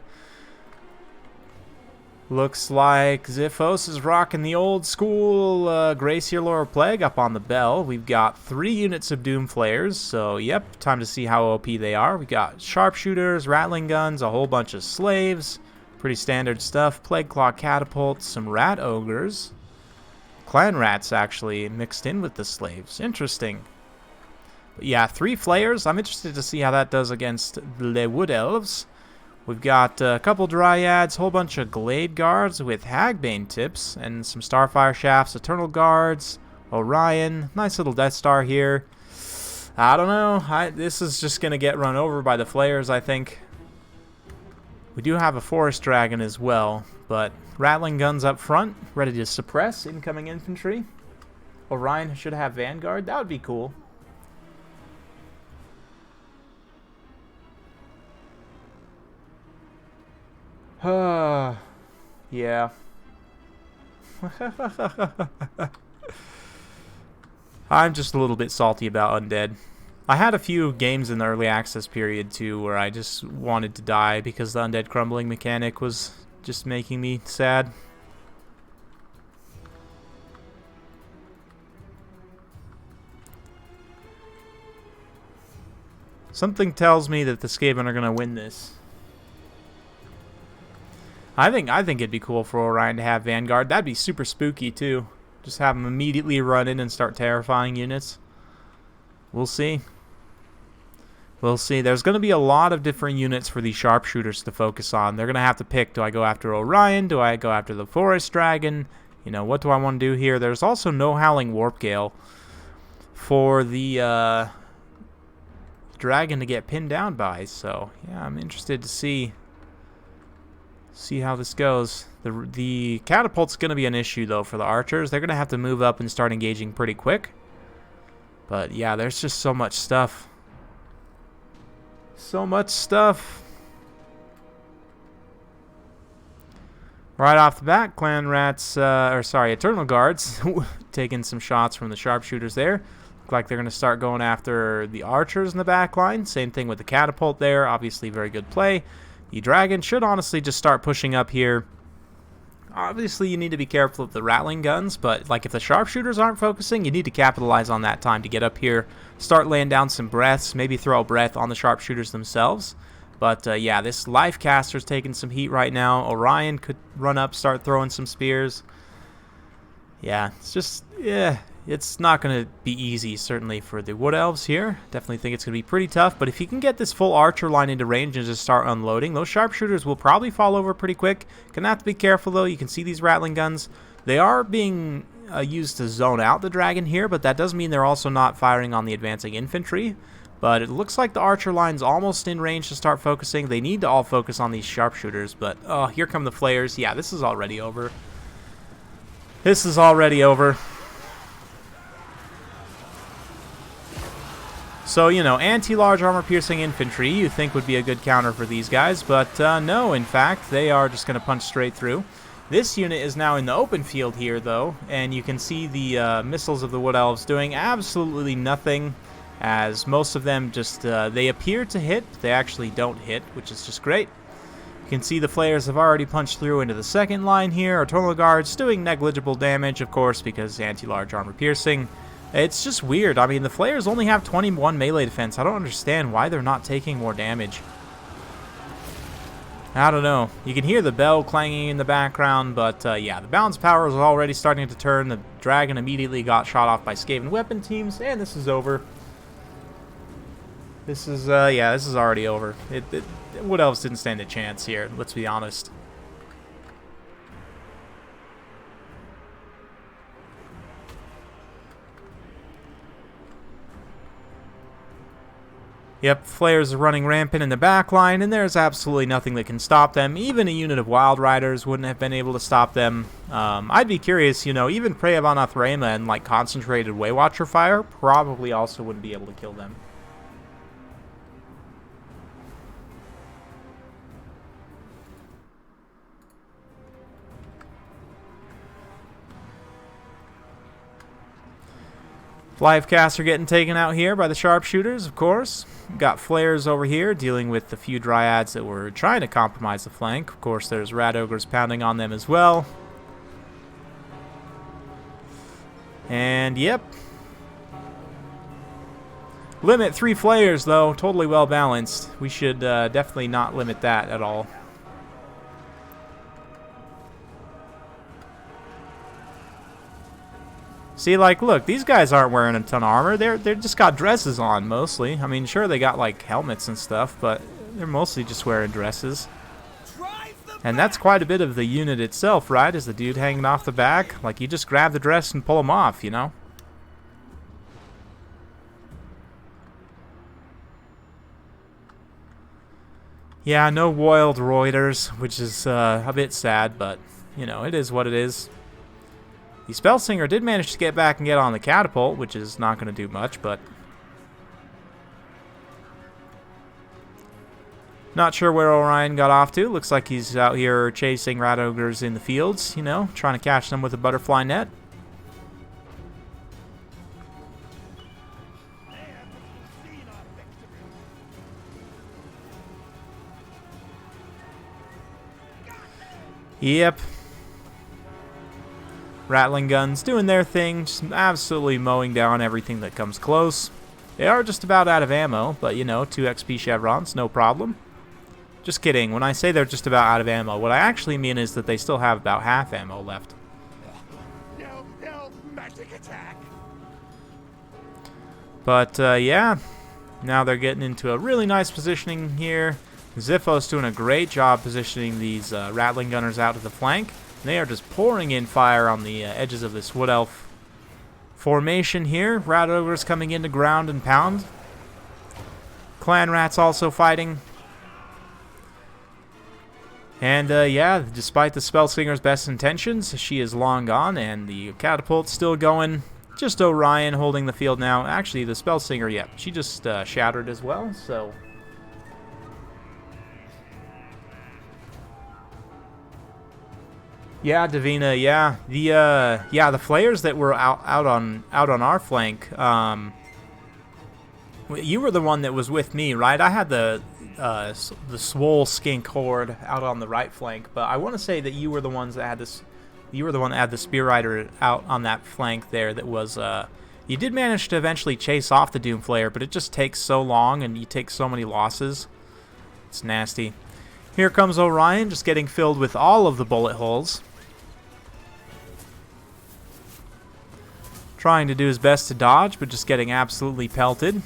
Looks like Xiphos is rocking the old school Gracier Lore Plague up on the bell. We've got 3 units of Doom Flayers, so yep, time to see how OP they are. We got Sharpshooters, Rattling Guns, a whole bunch of Slaves. Pretty standard stuff. Plague Claw Catapults, some Rat Ogres. Clan Rats actually mixed in with the Slaves. Interesting. But yeah, 3 Flayers. I'm interested to see how that does against the Wood Elves. We've got a couple Dryads, whole bunch of Glade Guards with Hagbane tips, and some Starfire Shafts, Eternal Guards, Orion. Nice little Death Star here. I don't know. This is just going to get run over by the Flayers, I think. We do have a Forest Dragon as well, but Rattling Guns up front, ready to suppress incoming infantry. Orion should have Vanguard. That would be cool. Yeah. I'm just a little bit salty about Undead. I had a few games in the early access period too where I just wanted to die because the Undead crumbling mechanic was just making me sad. Something tells me that the Skaven are going to win this. I think it'd be cool for Orion to have Vanguard. That'd be super spooky too. Just have them immediately run in and start terrifying units. We'll see. We'll see. There's going to be a lot of different units for these sharpshooters to focus on. They're going to have to pick, do I go after Orion? Do I go after the Forest Dragon? You know, what do I want to do here? There's also no Howling Warp Gale for the dragon to get pinned down by. So, yeah, I'm interested to see how this goes. The catapult's going to be an issue, though, for the archers. They're going to have to move up and start engaging pretty quick. But, yeah, there's just so much stuff. So much stuff. Right off the bat, Clan Rats, Eternal Guards, taking some shots from the sharpshooters there. Look like they're going to start going after the archers in the back line. Same thing with the catapult there. Obviously, very good play. The dragon should honestly just start pushing up here. Obviously, you need to be careful of the rattling guns, but like if the sharpshooters aren't focusing, you need to capitalize on that time to get up here, start laying down some breaths, maybe throw a breath on the sharpshooters themselves. But yeah, this life caster's taking some heat right now. Orion could run up, start throwing some spears. Yeah, it's just, yeah, it's not going to be easy, certainly, for the Wood Elves here. Definitely think it's going to be pretty tough, but if you can get this full archer line into range and just start unloading, those sharpshooters will probably fall over pretty quick. Gonna have to be careful, though. You can see these rattling guns. They are being used to zone out the dragon here, but that does mean they're also not firing on the advancing infantry. But it looks like the archer line's almost in range to start focusing. They need to all focus on these sharpshooters, but oh, here come the flayers. Yeah, this is already over. This is already over. So, you know, anti-large armor-piercing infantry you think would be a good counter for these guys, but no, in fact, they are just going to punch straight through. This unit is now in the open field here, though, and you can see the missiles of the Wood Elves doing absolutely nothing, as most of them just, they appear to hit, but they actually don't hit, which is just great. You can see the flayers have already punched through into the second line here. Eternal Guards doing negligible damage, of course, because anti-large armor-piercing. It's just weird. I mean, the flayers only have 21 melee defense. I don't understand why they're not taking more damage. I don't know. You can hear the bell clanging in the background, but yeah, the balance power is already starting to turn. The dragon immediately got shot off by Skaven weapon teams, and this is over. This is, yeah, this is already over. Wood Elves didn't stand a chance here, let's be honest. Yep, flayers are running rampant in the back line, and there's absolutely nothing that can stop them. Even a unit of Wild Riders wouldn't have been able to stop them. I'd be curious, you know, even Prey of Anathrema and, like, concentrated Waywatcher fire probably also wouldn't be able to kill them. Livecasts are getting taken out here by the sharpshooters, of course. Got flares over here dealing with the few dryads that were trying to compromise the flank. Of course, there's rat ogres pounding on them as well. And yep. Limit 3 flayers, though. Totally well balanced. We should definitely not limit that at all. See, like, look, these guys aren't wearing a ton of armor. They're just got dresses on, mostly. I mean, sure, they got, like, helmets and stuff, but they're mostly just wearing dresses. And that's quite a bit of the unit itself, right? Is the dude hanging off the back? Like, you just grab the dress and pull him off, you know? Yeah, no Wild Riders, which is a bit sad, but, you know, it is what it is. The Spellsinger did manage to get back and get on the catapult, which is not going to do much, but Not sure where Orion got off to. Looks like he's out here chasing rat ogres in the fields, you know, trying to catch them with a butterfly net. Yep. Rattling guns doing their thing, just absolutely mowing down everything that comes close. They are just about out of ammo, but you know, 2 XP chevrons, no problem. Just kidding. When I say they're just about out of ammo, what I actually mean is that they still have about half ammo left. No, magic attack. But yeah, now they're getting into a really nice positioning here. Zipho's doing a great job positioning these rattling gunners out to the flank. They are just pouring in fire on the edges of this wood elf formation here. Rat ogres coming in to ground and pound. Clan rats also fighting. And yeah, despite the Spellslinger's best intentions, she is long gone, and the catapult's still going. Just Orion holding the field now. Actually, the Spellslinger, yeah, she just shattered as well, so... Yeah, Davina, yeah. The flayers that were out on our flank, you were the one that was with me, right? I had the swole skink horde out on the right flank, but I want to say that you were the ones that had this. You were the one that had the spear rider out on that flank there. That was you did manage to eventually chase off the Doomflayer, but it just takes so long, and you take so many losses. It's nasty. Here comes Orion, just getting filled with all of the bullet holes. Trying to do his best to dodge, but just getting absolutely pelted.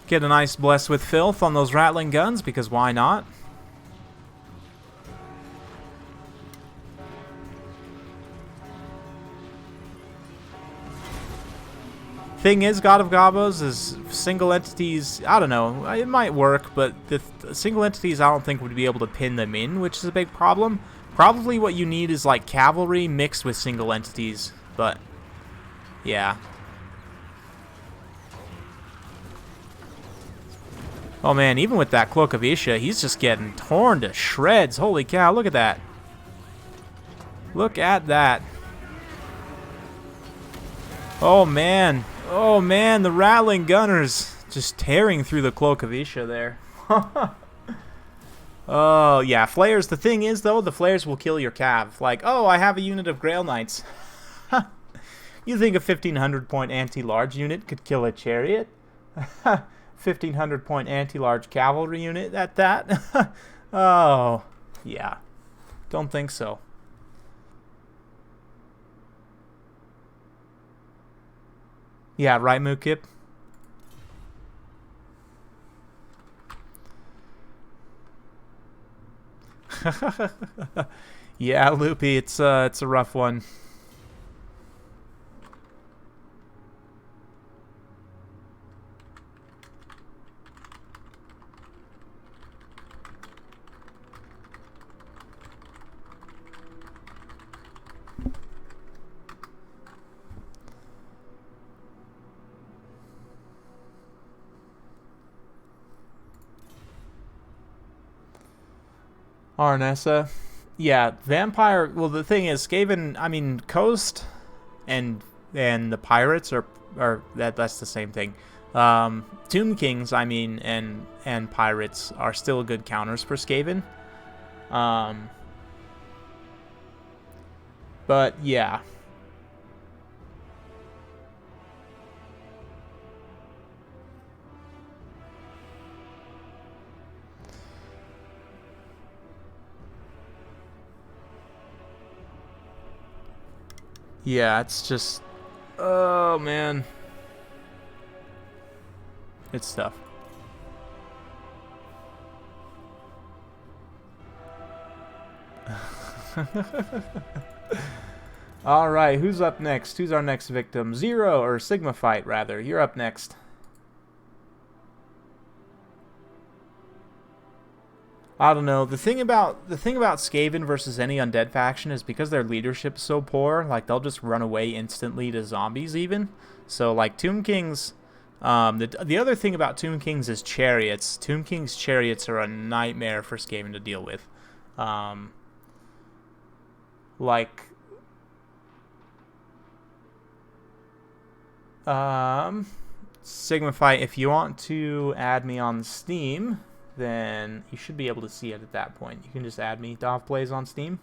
Get a nice bless with filth on those rattling guns, because why not? Thing is, God of Gobos is single entities. I don't know. It might work, but the single entities I don't think would be able to pin them in, which is a big problem. Probably what you need is like cavalry mixed with single entities, but yeah. Oh man, even with that Cloak of Isha, he's just getting torn to shreds. Holy cow, look at that. Look at that. Oh man. Oh man, the rattling gunners just tearing through the Cloak of Isha there. Oh yeah, flares. The thing is though, the flares will kill your cav. Like, oh, I have a unit of Grail Knights. You think a 1500 point anti-large unit could kill a chariot? 1500 point anti-large cavalry unit at that? Oh, yeah. Don't think so. Yeah, right, Mukip? Yeah, Loopy, it's a rough one. Arnessa. Yeah, Vampire, well the thing is, Skaven, I mean, Coast and the Pirates are that's the same thing. Tomb Kings, I mean, and Pirates are still good counters for Skaven. But yeah. Yeah, it's just... Oh, man. It's tough. Alright, who's up next? Who's our next victim? Zero, or Sigma Fight, rather. You're up next. I don't know. The thing about Skaven versus any undead faction is because their leadership's so poor, like they'll just run away instantly to zombies even. So like Tomb Kings, the other thing about Tomb Kings is chariots. Tomb Kings chariots are a nightmare for Skaven to deal with. Um, like Signify, if you want to add me on Steam, then you should be able to see it at that point. You can just add me, Dov Plays on Steam.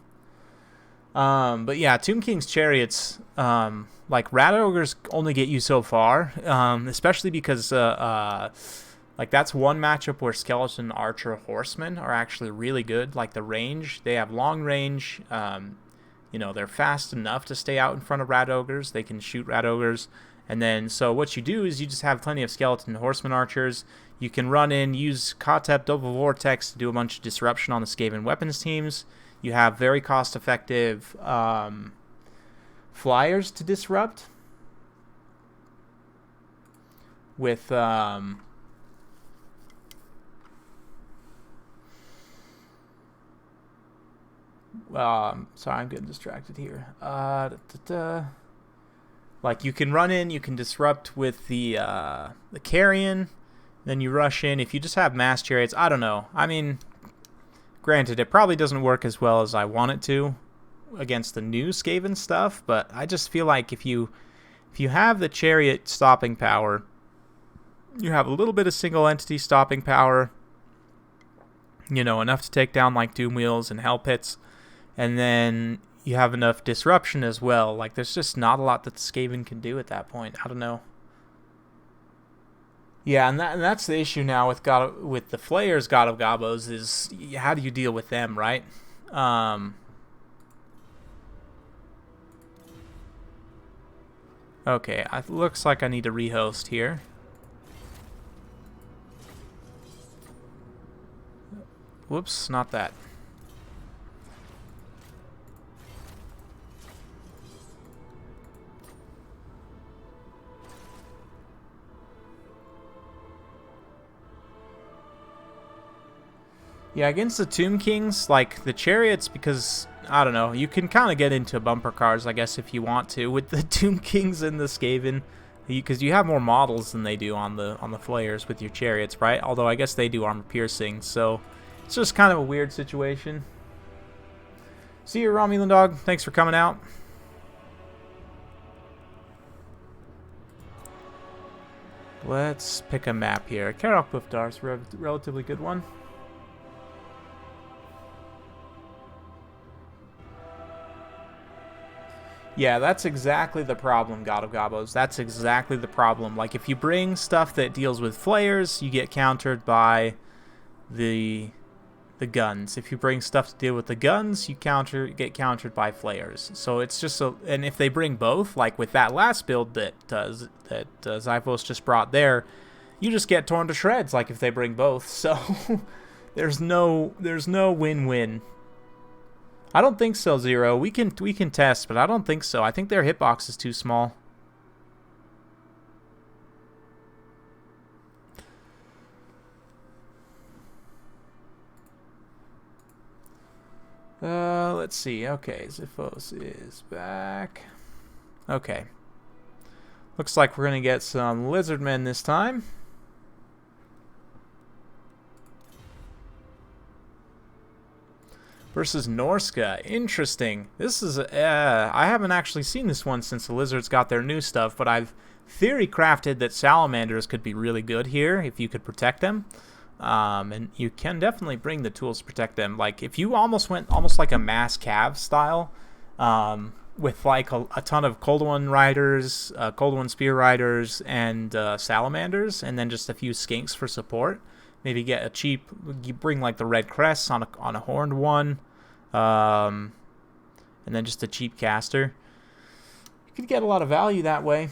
But yeah, Tomb King's Chariots, like Rat Ogres only get you so far, especially because like that's one matchup where Skeleton, Archer, Horseman are actually really good. Like the range, they have long range. They're fast enough to stay out in front of Rat Ogres. They can shoot Rat Ogres. And then, so what you do is you just have plenty of Skeleton Horseman Archers. You can run in, use Kotep Double Vortex to do a bunch of disruption on the Skaven weapons teams. You have very cost-effective flyers to disrupt with sorry, I'm getting distracted here. Like you can run in, you can disrupt with the carrion, then you rush in. If you just have mass chariots, I don't know. I mean, granted, it probably doesn't work as well as I want it to against the new Skaven stuff, but I just feel like if you have the chariot stopping power, you have a little bit of single entity stopping power, enough to take down like Doom Wheels and Hell Pits, and then you have enough disruption as well. Like, there's just not a lot that the Skaven can do at that point. I don't know. Yeah, and that's the issue now with the Flayers God of Gobos is how do you deal with them, right? Okay, it looks like I need to rehost here. Whoops, not that. Yeah, against the Tomb Kings, like the chariots, because I don't know, you can kind of get into bumper cars, I guess, if you want to, with the Tomb Kings and the Skaven, because you have more models than they do on the Flayers with your chariots, right? Although I guess they do armor piercing, so it's just kind of a weird situation. See you, Romulan Dog. Thanks for coming out. Let's pick a map here. Karok Bufdar's a relatively good one. Yeah, that's exactly the problem, God of Gobos. That's exactly the problem. Like, if you bring stuff that deals with flayers, you get countered by the guns. If you bring stuff to deal with the guns, you get countered by flayers. So it's just and if they bring both, like with that last build that Zyphos just brought there, you just get torn to shreds. Like if they bring both, so there's no win-win. I don't think so, Zero. We can test, but I don't think so. I think their hitbox is too small. Let's see. Okay, Zyphos is back. Okay. Looks like we're gonna get some lizardmen this time. Versus Norska. Interesting. This is I haven't actually seen this one since the lizards got their new stuff, but I've theory crafted that salamanders could be really good here if you could protect them. And you can definitely bring the tools to protect them. Like if you went like a mass cav style, with like a ton of Cold One riders, Cold One spear riders, and salamanders, and then just a few skinks for support. Maybe get a cheap. You bring like the red crests on a horned one, and then just a cheap caster. You could get a lot of value that way,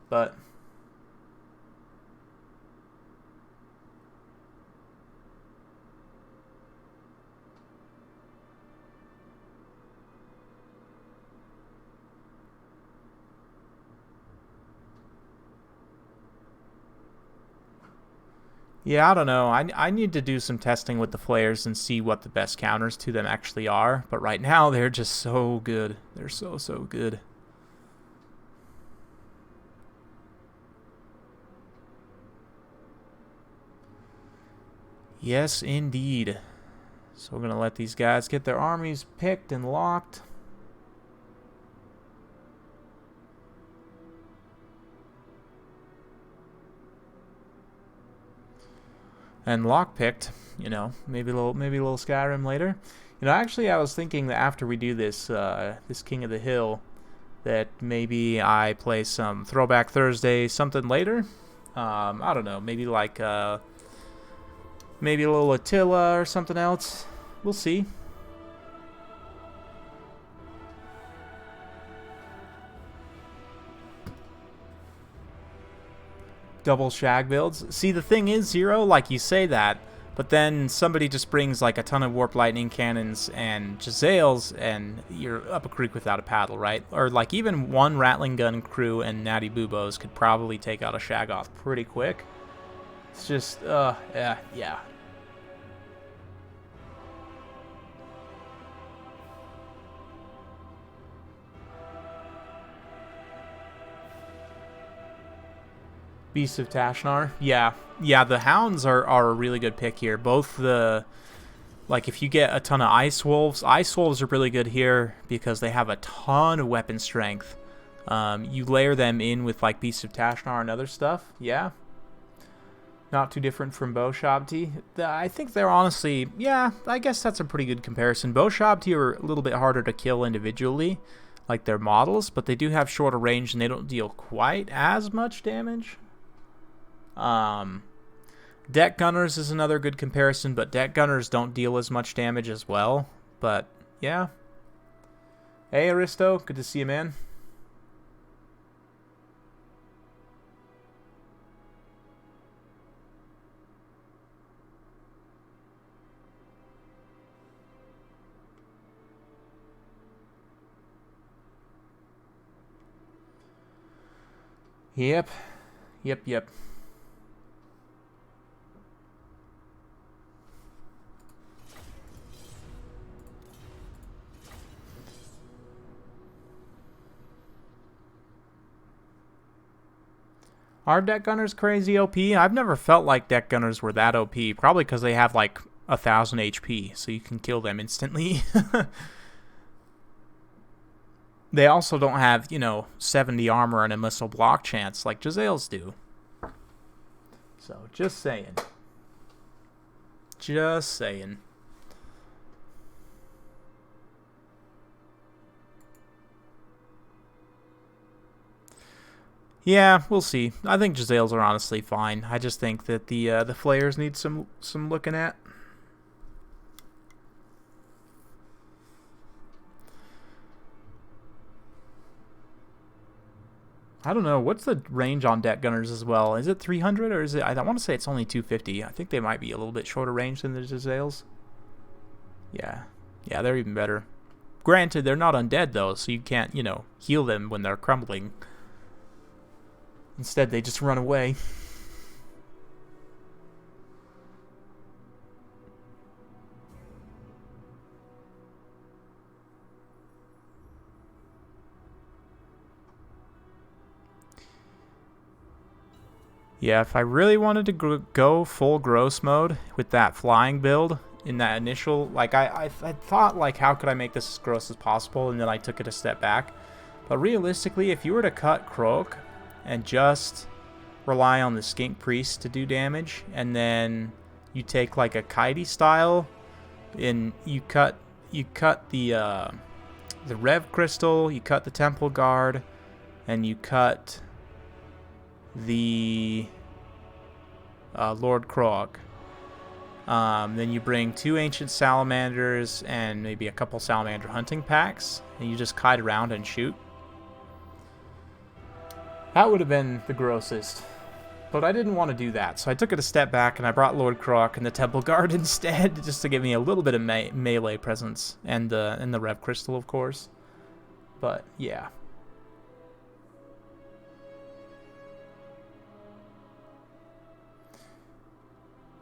but. Yeah, I don't know. I need to do some testing with the flares and see what the best counters to them actually are. But right now, they're just so good. They're so, so good. Yes, indeed. So we're going to let these guys get their armies picked and locked. And lockpicked, you know, maybe a little Skyrim later. You know, actually, I was thinking that after we do this, this King of the Hill, that maybe I play some Throwback Thursday something later. I don't know, maybe like maybe a little Attila or something else. We'll see. Double shag builds. See, the thing is, Zero, like you say that, but then somebody just brings like a ton of warp lightning cannons and Jezzails, and you're up a creek without a paddle, right? Or like even one Rattling Gun crew and Natty Boobos could probably take out a Shaggoth pretty quick. It's just, yeah. Beasts of Tashnar. Yeah, the Hounds are a really good pick here. Both the, like, if you get a ton of Ice Wolves are really good here because they have a ton of weapon strength. You layer them in with, like, Beasts of Tashnar and other stuff. Yeah. Not too different from Boshabti. I think they're honestly, yeah, I guess that's a pretty good comparison. Boshabti are a little bit harder to kill individually, like their models, but they do have shorter range and they don't deal quite as much damage. Deck Gunners is another good comparison, but Deck Gunners don't deal as much damage as well. But, yeah. Hey, Aristo. Good to see you, man. Yep. Are Deck Gunners crazy OP? I've never felt like Deck Gunners were that OP. Probably because they have like 1,000 HP, so you can kill them instantly. They also don't have, 70 armor and a missile block chance like Jezzails do. So, just saying. Just saying. Yeah, we'll see. I think Jezzails are honestly fine. I just think that the flayers need some looking at. I don't know. What's the range on Deck Gunners as well? Is it 300 or is it... I want to say it's only 250. I think they might be a little bit shorter range than the Jezzails. Yeah. Yeah, they're even better. Granted, they're not undead, though, so you can't, heal them when they're crumbling. Instead, they just run away. Yeah, if I really wanted to go full gross mode with that flying build in that initial, like, I thought, like, how could I make this as gross as possible, and then I took it a step back. But realistically, if you were to cut Croak and just rely on the Skink Priest to do damage, and then you take, like, a Kitey style, and you cut the Rev Crystal, you cut the Temple Guard, and you cut the Lord Krog. Then you bring 2 Ancient Salamanders and maybe a couple Salamander hunting packs, and you just kite around and shoot. That would have been the grossest. But I didn't want to do that, so I took it a step back and I brought Lord Krog and the Temple Guard instead, just to give me a little bit of melee presence, and the Rev Crystal, of course. But yeah.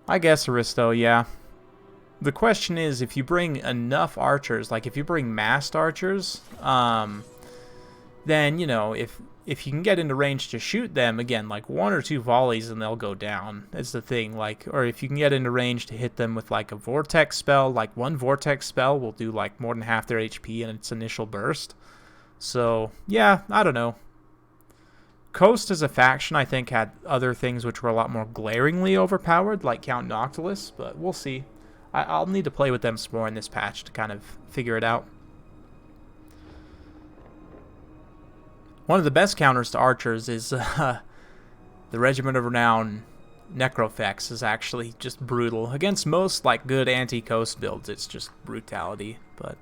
I guess Aristo, yeah. The question is, if you bring enough archers, like if you bring massed archers, then, you know, if you can get into range to shoot them, again, like 1 or 2 volleys and they'll go down. That's the thing. Like, or if you can get into range to hit them with like a vortex spell, like 1 vortex spell will do like more than half their HP in its initial burst. So, yeah, I don't know. Coast as a faction, I think, had other things which were a lot more glaringly overpowered, like Count Noctilus, but we'll see. I'll need to play with them some more in this patch to kind of figure it out. One of the best counters to archers is the Regiment of Renown Necrofex is actually just brutal. Against most like good anti-coast builds, it's just brutality. But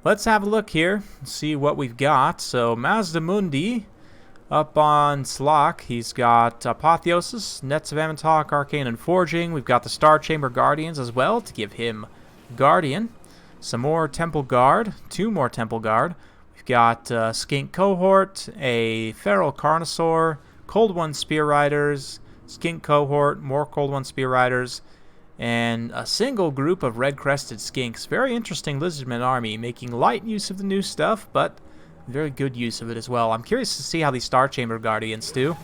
let's have a look here and see what we've got. So Mazdamundi up on Slock, he's got Apotheosis, Nets of Amantalk, Arcane and Forging. We've got the Star Chamber Guardians as well to give him Guardian. Some more Temple Guard, 2 more Temple Guard. We've got Skink Cohort, a Feral Carnosaur, Cold One Spear Riders, Skink Cohort, more Cold One Spear Riders, and a single group of red-crested skinks. Very interesting Lizardman army, making light use of the new stuff, but very good use of it as well. I'm curious to see how these Star Chamber Guardians do.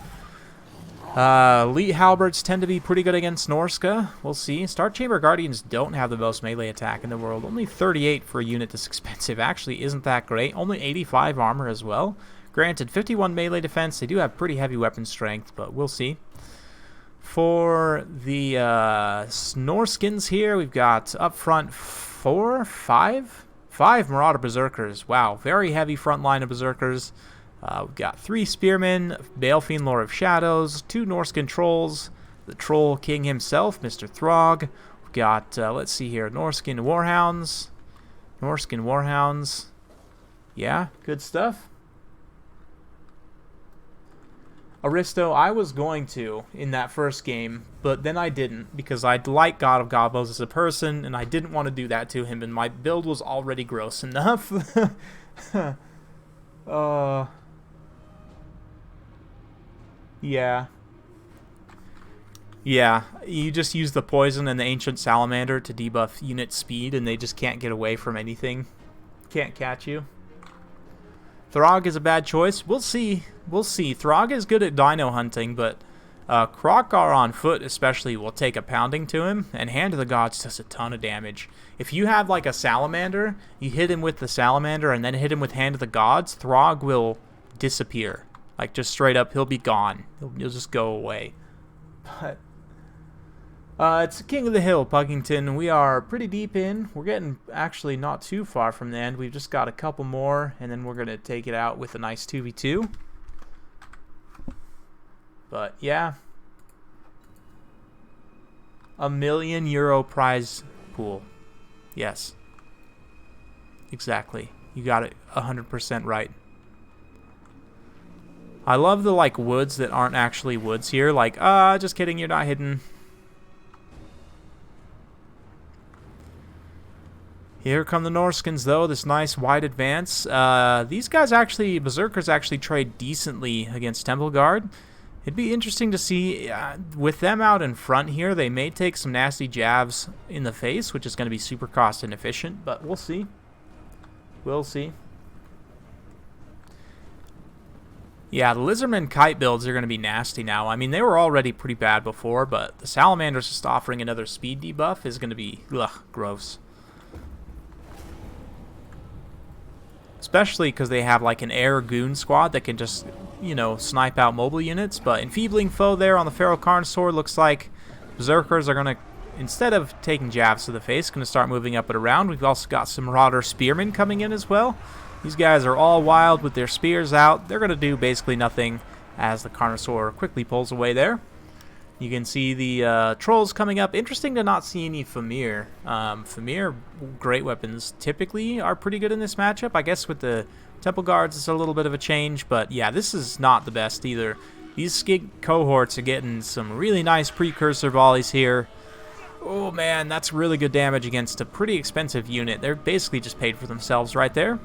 Elite Halberds tend to be pretty good against Norska. We'll see. Star Chamber Guardians don't have the most melee attack in the world. Only 38 for a unit this expensive. Actually isn't that great. Only 85 armor as well. Granted, 51 melee defense. They do have pretty heavy weapon strength, but we'll see. For the Snorskins here, we've got up front 5 Marauder Berserkers. Wow, very heavy front line of Berserkers. We've got 3 Spearmen, Balefiend Lord of Shadows, 2 Norskin Trolls, the Troll King himself, Mr. Throg. We've got, let's see here, Norskin Warhounds. Yeah, good stuff. Aristo, I was going to in that first game, but then I didn't because I like God of Gobos as a person, and I didn't want to do that to him, and my build was already gross enough. Yeah. Yeah, you just use the poison and the Ancient Salamander to debuff unit speed, and they just can't get away from anything. Can't catch you. Throg is a bad choice. We'll see. We'll see. Throg is good at dino hunting, but Krokgar on foot especially will take a pounding to him, and Hand of the Gods does a ton of damage. If you have like a Salamander, you hit him with the Salamander and then hit him with Hand of the Gods, Throg will disappear. Like, just straight up, he'll be gone. He'll just go away. But it's King of the Hill, Puggington. We are pretty deep in. We're getting actually not too far from the end. We've just got a couple more, and then we're going to take it out with a nice 2v2. But, yeah. €1 million prize pool. Yes. Exactly. You got it 100% right. I love the, like, woods that aren't actually woods here. Like, just kidding, you're not hidden. Here come the Norskins, though. This nice wide advance. These guys actually, Berserkers actually trade decently against Temple Guard. It'd be interesting to see, with them out in front here, they may take some nasty jabs in the face, which is going to be super cost inefficient, but we'll see. We'll see. Yeah, the Lizardman kite builds are going to be nasty now. I mean, they were already pretty bad before, but the Salamander's just offering another speed debuff is going to be, gross. Especially because they have like an air goon squad that can just, you know, snipe out mobile units. But Enfeebling Foe there on the Feral Carnosaur looks like Berserkers are going to, instead of taking jabs to the face, going to start moving up and around. We've also got some Marauder Spearmen coming in as well. These guys are all wild with their spears out. They're going to do basically nothing as the Carnosaur quickly pulls away there. You can see the Trolls coming up. Interesting to not see any Famir. Famir, great weapons, typically are pretty good in this matchup. I guess with the Temple Guards, it's a little bit of a change. But yeah, this is not the best either. These Skink cohorts are getting some really nice precursor volleys here. Oh man, that's really good damage against a pretty expensive unit. They're basically just paid for themselves right there.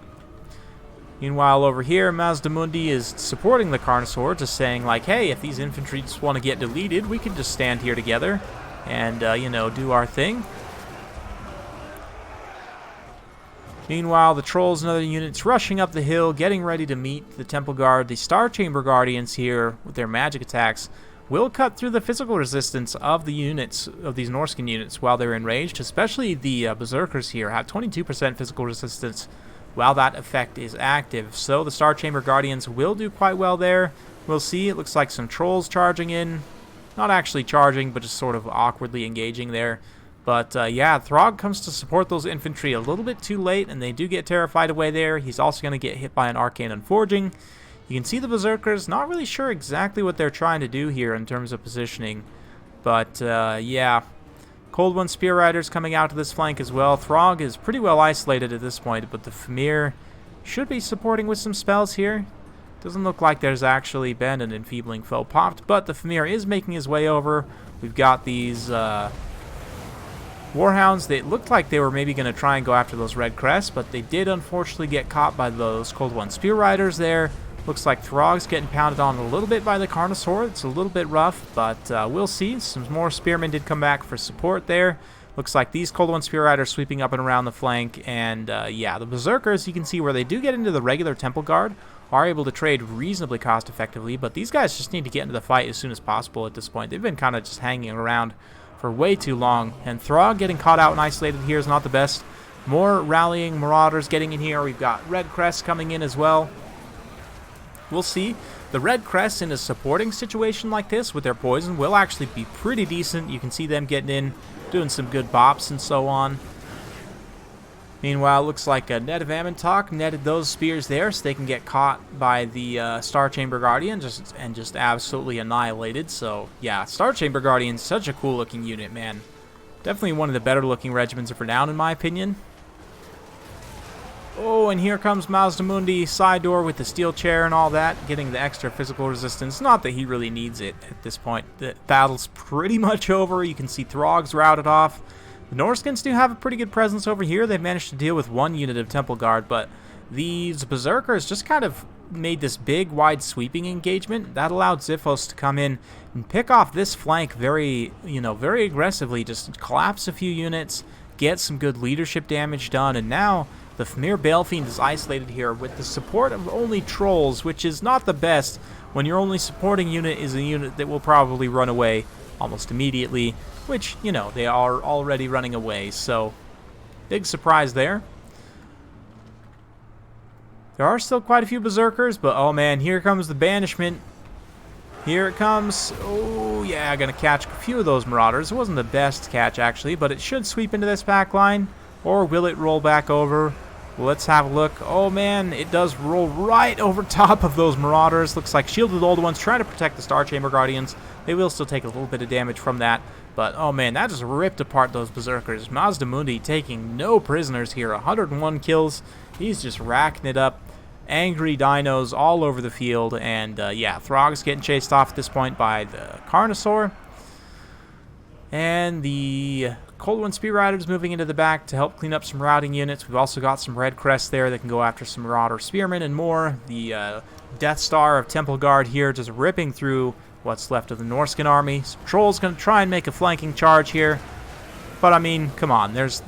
Meanwhile, over here, Mazdamundi is supporting the Carnosaur, just saying, like, hey, if these infantry just want to get deleted, we can just stand here together. and, you know, do our thing. Meanwhile, the trolls and other units rushing up the hill, getting ready to meet the Temple Guard. The Star Chamber Guardians here, with their magic attacks, will cut through the physical resistance of the units, of these Norscan units, while they're enraged. Especially the Berserkers here have 22% physical resistance while that effect is active. So the Star Chamber Guardians will do quite well there. We'll see. It looks like some trolls charging in. Not actually charging, but just sort of awkwardly engaging there. But, yeah, Throg comes to support those infantry a little bit too late, and they do get terrified away there. He's also going to get hit by an Arcane Unforging. You can see the Berserkers, not really sure exactly what they're trying to do here in terms of positioning. But, yeah, Cold One Spear Riders coming out to this flank as well. Throg is pretty well isolated at this point, but the Fimir should be supporting with some spells here. Doesn't look like there's actually been an enfeebling foe popped, but the Fimir is making his way over. We've got these Warhounds. They looked like they were maybe going to try and go after those Red Crests, but they did unfortunately get caught by those Cold One Spear Riders there. Looks like Throg's getting pounded on a little bit by the Carnosaur. It's a little bit rough, but we'll see. Some more Spearmen did come back for support there. Looks like these Cold One Spear Riders sweeping up and around the flank, and yeah, the Berserkers, you can see where they do get into the regular Temple Guard, are able to trade reasonably cost effectively, but these guys just need to get into the fight as soon as possible at this point. They've been kind of just hanging around for way too long, and Throg getting caught out and isolated here is not the best. More rallying Marauders getting in here. We've got Red Crests coming in as well. We'll see. The Red Crests in a supporting situation like this with their poison will actually be pretty decent. You can see them getting in, doing some good bops and so on. Meanwhile, it looks like a net of Ammontok netted those spears there so they can get caught by the Star Chamber Guardian and just absolutely annihilated. So, yeah, Star Chamber Guardian's such a cool looking unit, man. Definitely one of the better looking regiments of renown in my opinion. Oh, and here comes Mazdamundi, side door with the steel chair and all that, getting the extra physical resistance. Not that he really needs it at this point. The battle's pretty much over. You can see Throg's routed off. The Norskins do have a pretty good presence over here. They've managed to deal with one unit of Temple Guard, but these Berserkers just kind of made this big, wide sweeping engagement. That allowed Xiphos to come in and pick off this flank very aggressively, just collapse a few units, get some good leadership damage done, and now the Fimir Balefiend is isolated here with the support of only trolls, which is not the best when your only supporting unit is a unit that will probably run away almost immediately, which, you know, they are already running away, so big surprise there. There are still quite a few Berserkers, but oh man, here comes the banishment. Here it comes. Oh yeah, gonna catch a few of those Marauders. It wasn't the best catch actually, but it should sweep into this back line, or will it roll back over? Let's have a look. Oh man, it does roll right over top of those Marauders. Looks like shielded old ones trying to protect the Star Chamber Guardians. They will still take a little bit of damage from that. But oh man, that just ripped apart those Berserkers. Mazdamundi taking no prisoners here. 101 kills. He's just racking it up. Angry dinos all over the field. And yeah, Throg's getting chased off at this point by the Carnosaur. And the Cold One Spear Riders moving into the back to help clean up some routing units. We've also got some Red Crests there that can go after some Marauder Spearmen and more. The Death Star of Temple Guard here just ripping through what's left of the Norscan army. Some Trolls going to try and make a flanking charge here. But, I mean, come on. There's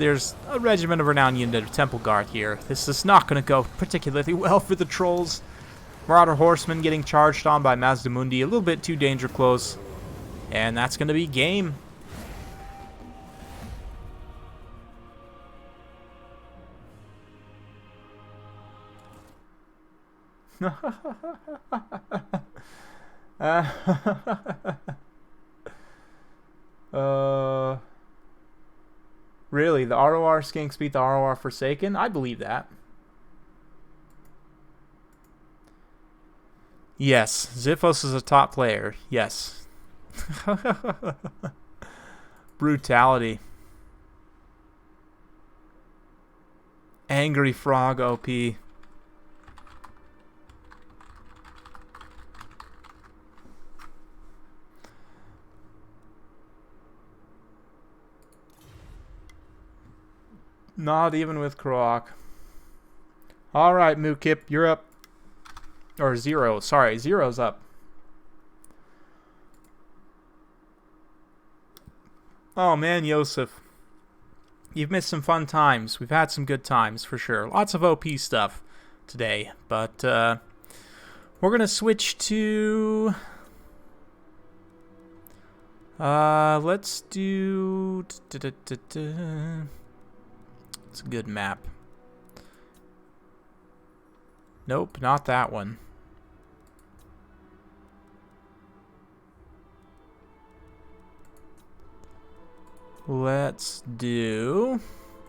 a Regiment of Renown unit of Temple Guard here. This is not going to go particularly well for the Trolls. Marauder Horsemen getting charged on by Mazdamundi. A little bit too danger close. And that's going to be game. Really, the ROR Skinks beat the ROR Forsaken? I believe that. Yes, Xiphos is a top player. Yes. Brutality. Angry Frog OP. Not even with Kroak. Alright, Mookip, you're up. Or Zero, sorry, Zero's up. Oh man, Yosef. You've missed some fun times. We've had some good times, for sure. Lots of OP stuff today. But, we're gonna switch to... let's do... It's a good map. Nope, not that one. Let's do...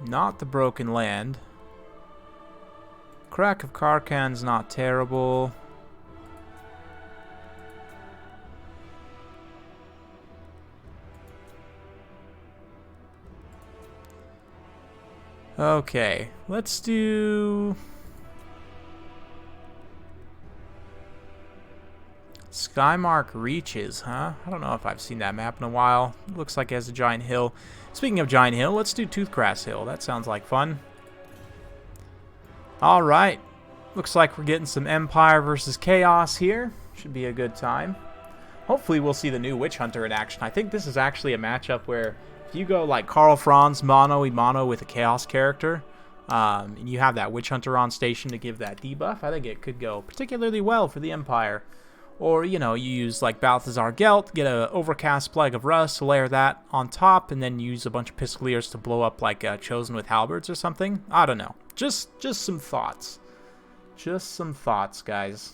Not the Broken Land. Crack of Karkan's not terrible. Okay, let's do... Skymark Reaches, huh? I don't know if I've seen that map in a while. It looks like it has a giant hill. Speaking of giant hill, let's do Toothgrass Hill. That sounds like fun. Alright. Looks like we're getting some Empire versus Chaos here. Should be a good time. Hopefully we'll see the new Witch Hunter in action. I think this is actually a matchup where if you go like Karl Franz mono with a Chaos character, and you have that Witch Hunter on station to give that debuff, I think it could go particularly well for the Empire. Or, you know, you use like Balthazar Gelt, get a Overcast Plague of Rust, layer that on top, and then use a bunch of Pistoliers to blow up like Chosen with Halberds or something. I don't know. Just some thoughts. Just some thoughts, guys.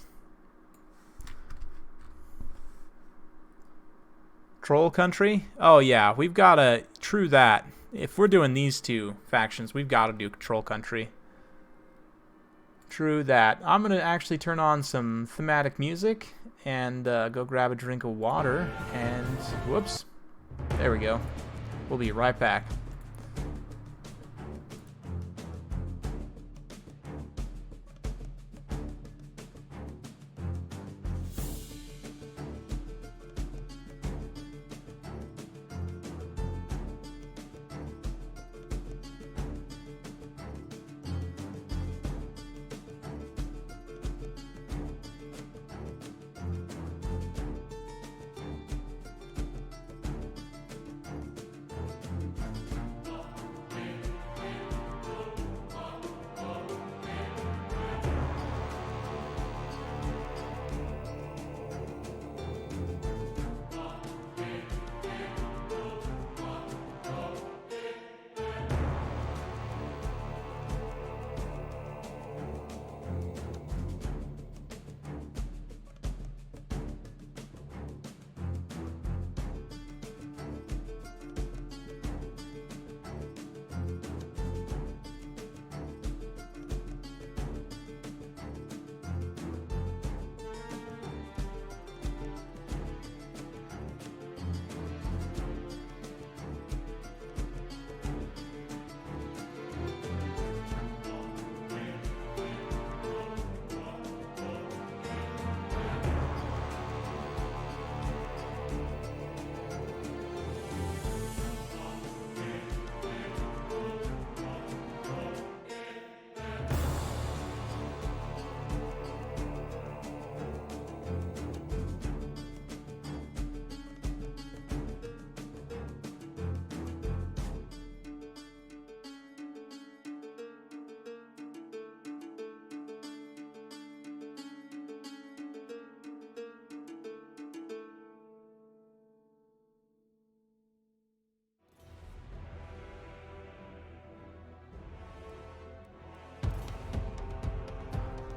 Troll Country? Oh yeah, we've got to... True that. If we're doing these two factions, we've got to do Troll Country. True that. I'm going to actually turn on some thematic music and go grab a drink of water. And, whoops. There we go. We'll be right back.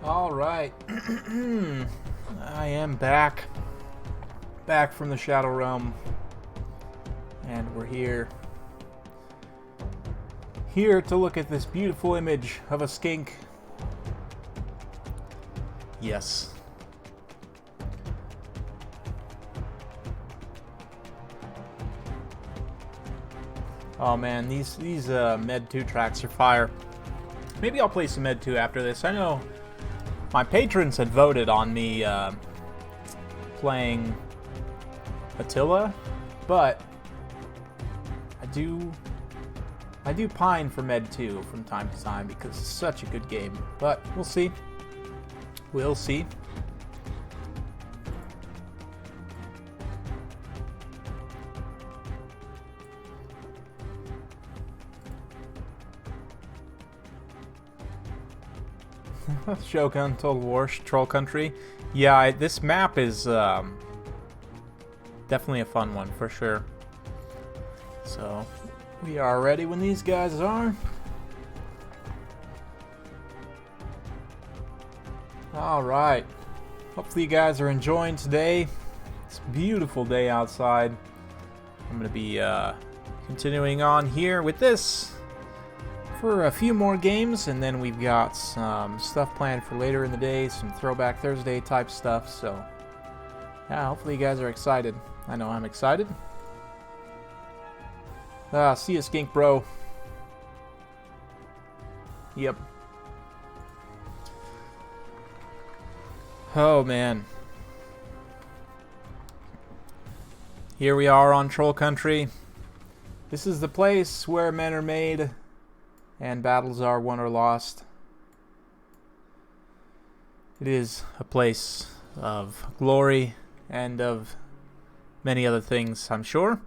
All right. I am back from the Shadow Realm, and we're here to look at this beautiful image of a skink. Yes. Oh man, these Med 2 tracks are fire. Maybe I'll play some Med 2 after this. I know my patrons had voted on me playing Attila, but I do pine for Med 2 from time to time because it's such a good game. But we'll see. We'll see. Shogun Total War Troll Country. Yeah, this map is definitely a fun one for sure. So we are ready when these guys are. All right. Hopefully you guys are enjoying today. It's a beautiful day outside. I'm going to be continuing on here with this for a few more games, and then we've got some stuff planned for later in the day, some Throwback Thursday type stuff. So yeah, hopefully you guys are excited. I know I'm excited. See ya, Skink Bro. Yep. Oh man. Here we are on Troll Country. This is the place where men are made and battles are won or lost. It is a place of glory and of many other things, I'm sure.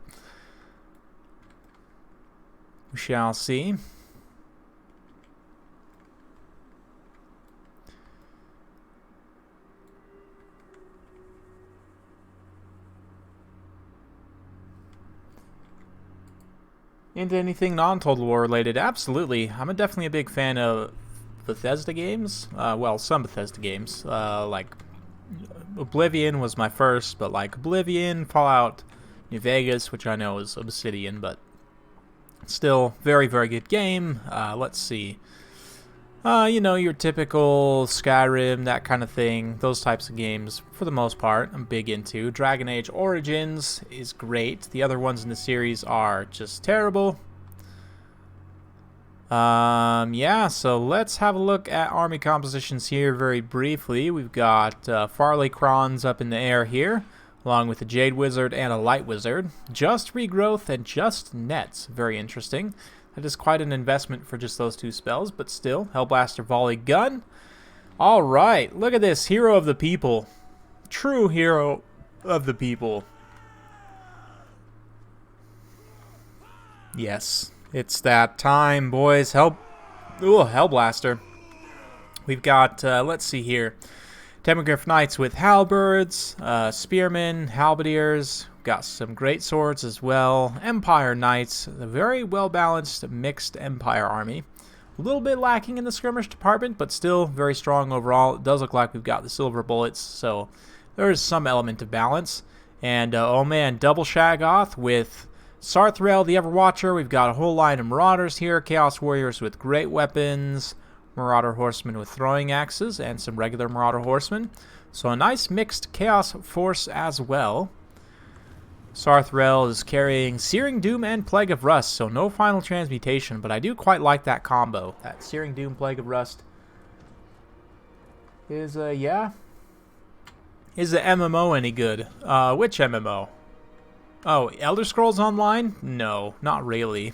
We shall see. Into anything non-Total War related? Absolutely. I'm definitely a big fan of Bethesda games. Well, some Bethesda games. Like Oblivion was my first, but like Oblivion, Fallout New Vegas, which I know is Obsidian, but still very, very good game. Let's see. You know, your typical Skyrim, that kind of thing. Those types of games, for the most part, I'm big into. Dragon Age Origins is great. The other ones in the series are just terrible. Yeah, so let's have a look at army compositions here very briefly. We've got Farley Crons up in the air here, along with a Jade Wizard and a Light Wizard. Just Regrowth and just Nets. Very interesting. That is quite an investment for just those two spells, but still, Hellblaster Volley Gun. Alright, look at this, Hero of the People. True Hero of the People. Yes, it's that time, boys. Hellblaster. We've got, let's see here, Demogryph Knights with halberds, spearmen, halberdiers. Got some great swords as well. Empire Knights, a very well-balanced mixed Empire army. A little bit lacking in the skirmish department, but still very strong overall. It does look like we've got the silver bullets, so there is some element of balance. And, oh man, double Shaggoth with Sarthrel, the Everwatcher. We've got a whole line of Marauders here. Chaos Warriors with great weapons. Marauder Horsemen with throwing axes, and some regular Marauder Horsemen. So a nice mixed Chaos force as well. Sarthrel is carrying Searing Doom and Plague of Rust, so no final transmutation, but I do quite like that combo. That Searing Doom, Plague of Rust is, yeah. Is the MMO any good? Which MMO? Oh, Elder Scrolls Online? No, not really.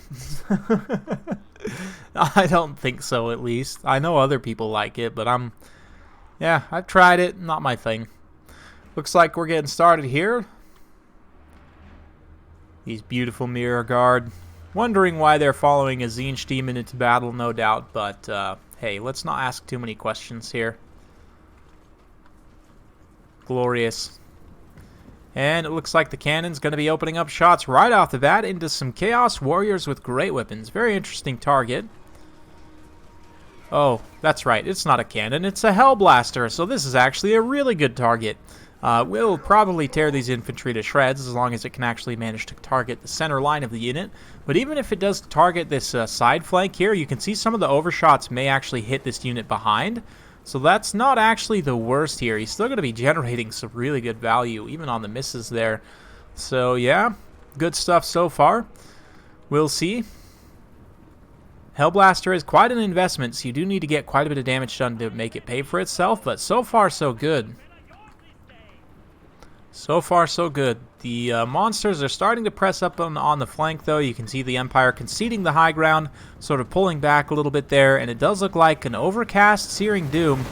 I don't think so, at least. I know other people like it, but yeah, I've tried it, not my thing. Looks like we're getting started here. These beautiful Mirror Guard. Wondering why they're following a Tzeentch demon into battle, no doubt, but hey, let's not ask too many questions here. Glorious. And it looks like the cannon's going to be opening up shots right off the bat into some Chaos Warriors with great weapons. Very interesting target. Oh, that's right. It's not a cannon. It's a Hellblaster, so this is actually a really good target. We'll probably tear these infantry to shreds as long as it can actually manage to target the center line of the unit. But even if it does target this side flank here, you can see some of the overshots may actually hit this unit behind. So that's not actually the worst here. He's still going to be generating some really good value, even on the misses there. So yeah, good stuff so far. We'll see. Hellblaster is quite an investment, so you do need to get quite a bit of damage done to make it pay for itself, but so far so good. So far so good. The monsters are starting to press up on the flank, though. You can see the Empire conceding the high ground, sort of pulling back a little bit there, and it does look like an overcast Searing Doom.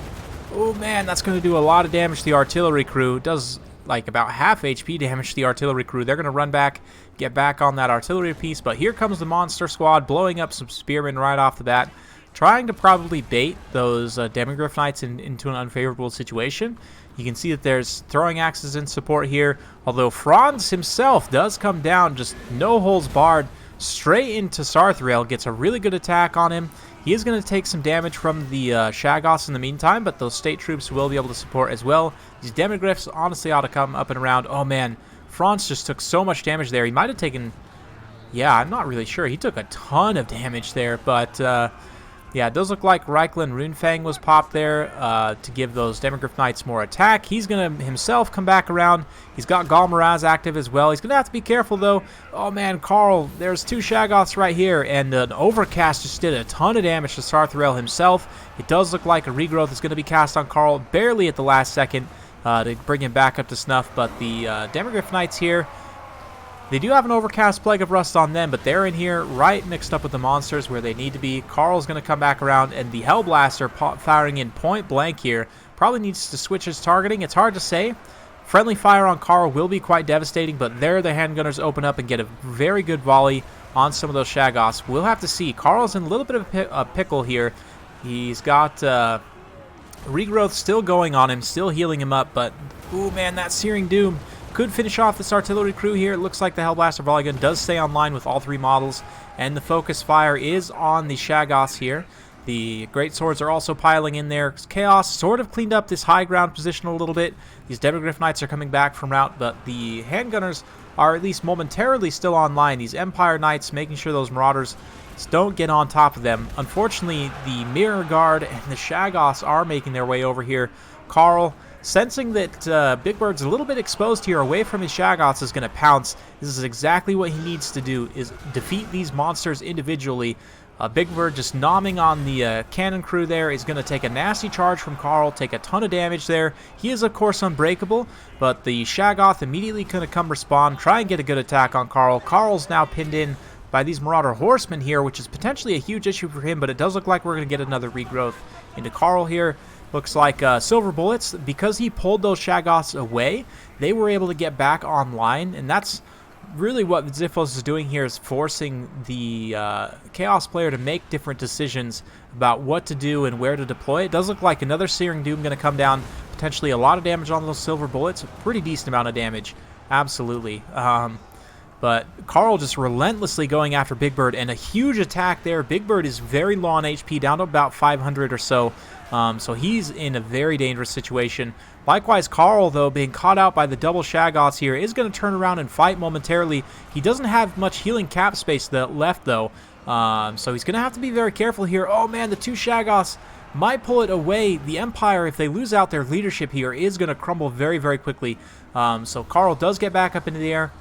Oh man, that's going to do a lot of damage to the artillery crew. It does like about half HP damage to the artillery crew. They're going to run back, get back on that artillery piece, but here comes the monster squad blowing up some spearmen right off the bat, trying to probably bait those Demigryph Knights into an unfavorable situation. You can see that there's throwing axes in support here, although Franz himself does come down, just no holes barred, straight into Sarthrael, gets a really good attack on him. He is going to take some damage from the Shaggoths in the meantime, but those state troops will be able to support as well. These Demigryphs honestly ought to come up and around. Oh man, Franz just took so much damage there. He might have taken... Yeah, I'm not really sure. He took a ton of damage there, but... yeah, it does look like Reichland Runefang was popped there to give those Demigryph Knights more attack. He's going to himself come back around. He's got Galmaraz active as well. He's going to have to be careful, though. Oh, man, Carl, there's 2 Shaggoths right here, and an Overcast just did a ton of damage to Sarthrael himself. It does look like a Regrowth is going to be cast on Carl barely at the last second to bring him back up to snuff, but the Demigryph Knights here, they do have an Overcast Plague of Rust on them, but they're in here right mixed up with the monsters where they need to be. Carl's going to come back around, and the Hellblaster firing in point blank here probably needs to switch his targeting. It's hard to say. Friendly fire on Carl will be quite devastating, but there the handgunners open up and get a very good volley on some of those Shaggoths. We'll have to see. Carl's in a little bit of a pickle here. He's got Regrowth still going on him, still healing him up, but, ooh, man, that Searing Doom could finish off this artillery crew here. It looks like the Hellblaster volley gun does stay online with all 3 models, and the focus fire is on the Shaggoths here. The Great Swords are also piling in there. Chaos sort of cleaned up this high ground position a little bit. These Demigryph Knights are coming back from route, but the handgunners are at least momentarily still online. These Empire Knights making sure those Marauders don't get on top of them. Unfortunately, the Mirror Guard and the Shaggoths are making their way over here. Carl, sensing that Big Bird's a little bit exposed here away from his Shaggoths, is going to pounce. This is exactly what he needs to do, is defeat these monsters individually. Big Bird just nomming on the cannon crew there is going to take a nasty charge from Carl, take a ton of damage there. He is, of course, unbreakable, but the Shaggoth immediately going to come respond, try and get a good attack on Carl. Carl's now pinned in by these Marauder Horsemen here, which is potentially a huge issue for him, but it does look like we're going to get another regrowth into Carl here. Looks like Silver Bullets, because he pulled those Shaggoths away, they were able to get back online, and that's really what Ziphos is doing here, is forcing the Chaos player to make different decisions about what to do and where to deploy. It does look like another Searing Doom going to come down, potentially a lot of damage on those Silver Bullets, a pretty decent amount of damage, absolutely. But Carl just relentlessly going after Big Bird, and a huge attack there. Big Bird is very low on HP, down to about 500 or so. So he's in a very dangerous situation. Likewise, Carl, though, being caught out by the double Shaggoths here, is going to turn around and fight momentarily. He doesn't have much healing cap space left, though. So he's going to have to be very careful here. Oh, man, the 2 Shaggoths might pull it away. The Empire, if they lose out their leadership here, is going to crumble very, very quickly. So Carl does get back up into the air.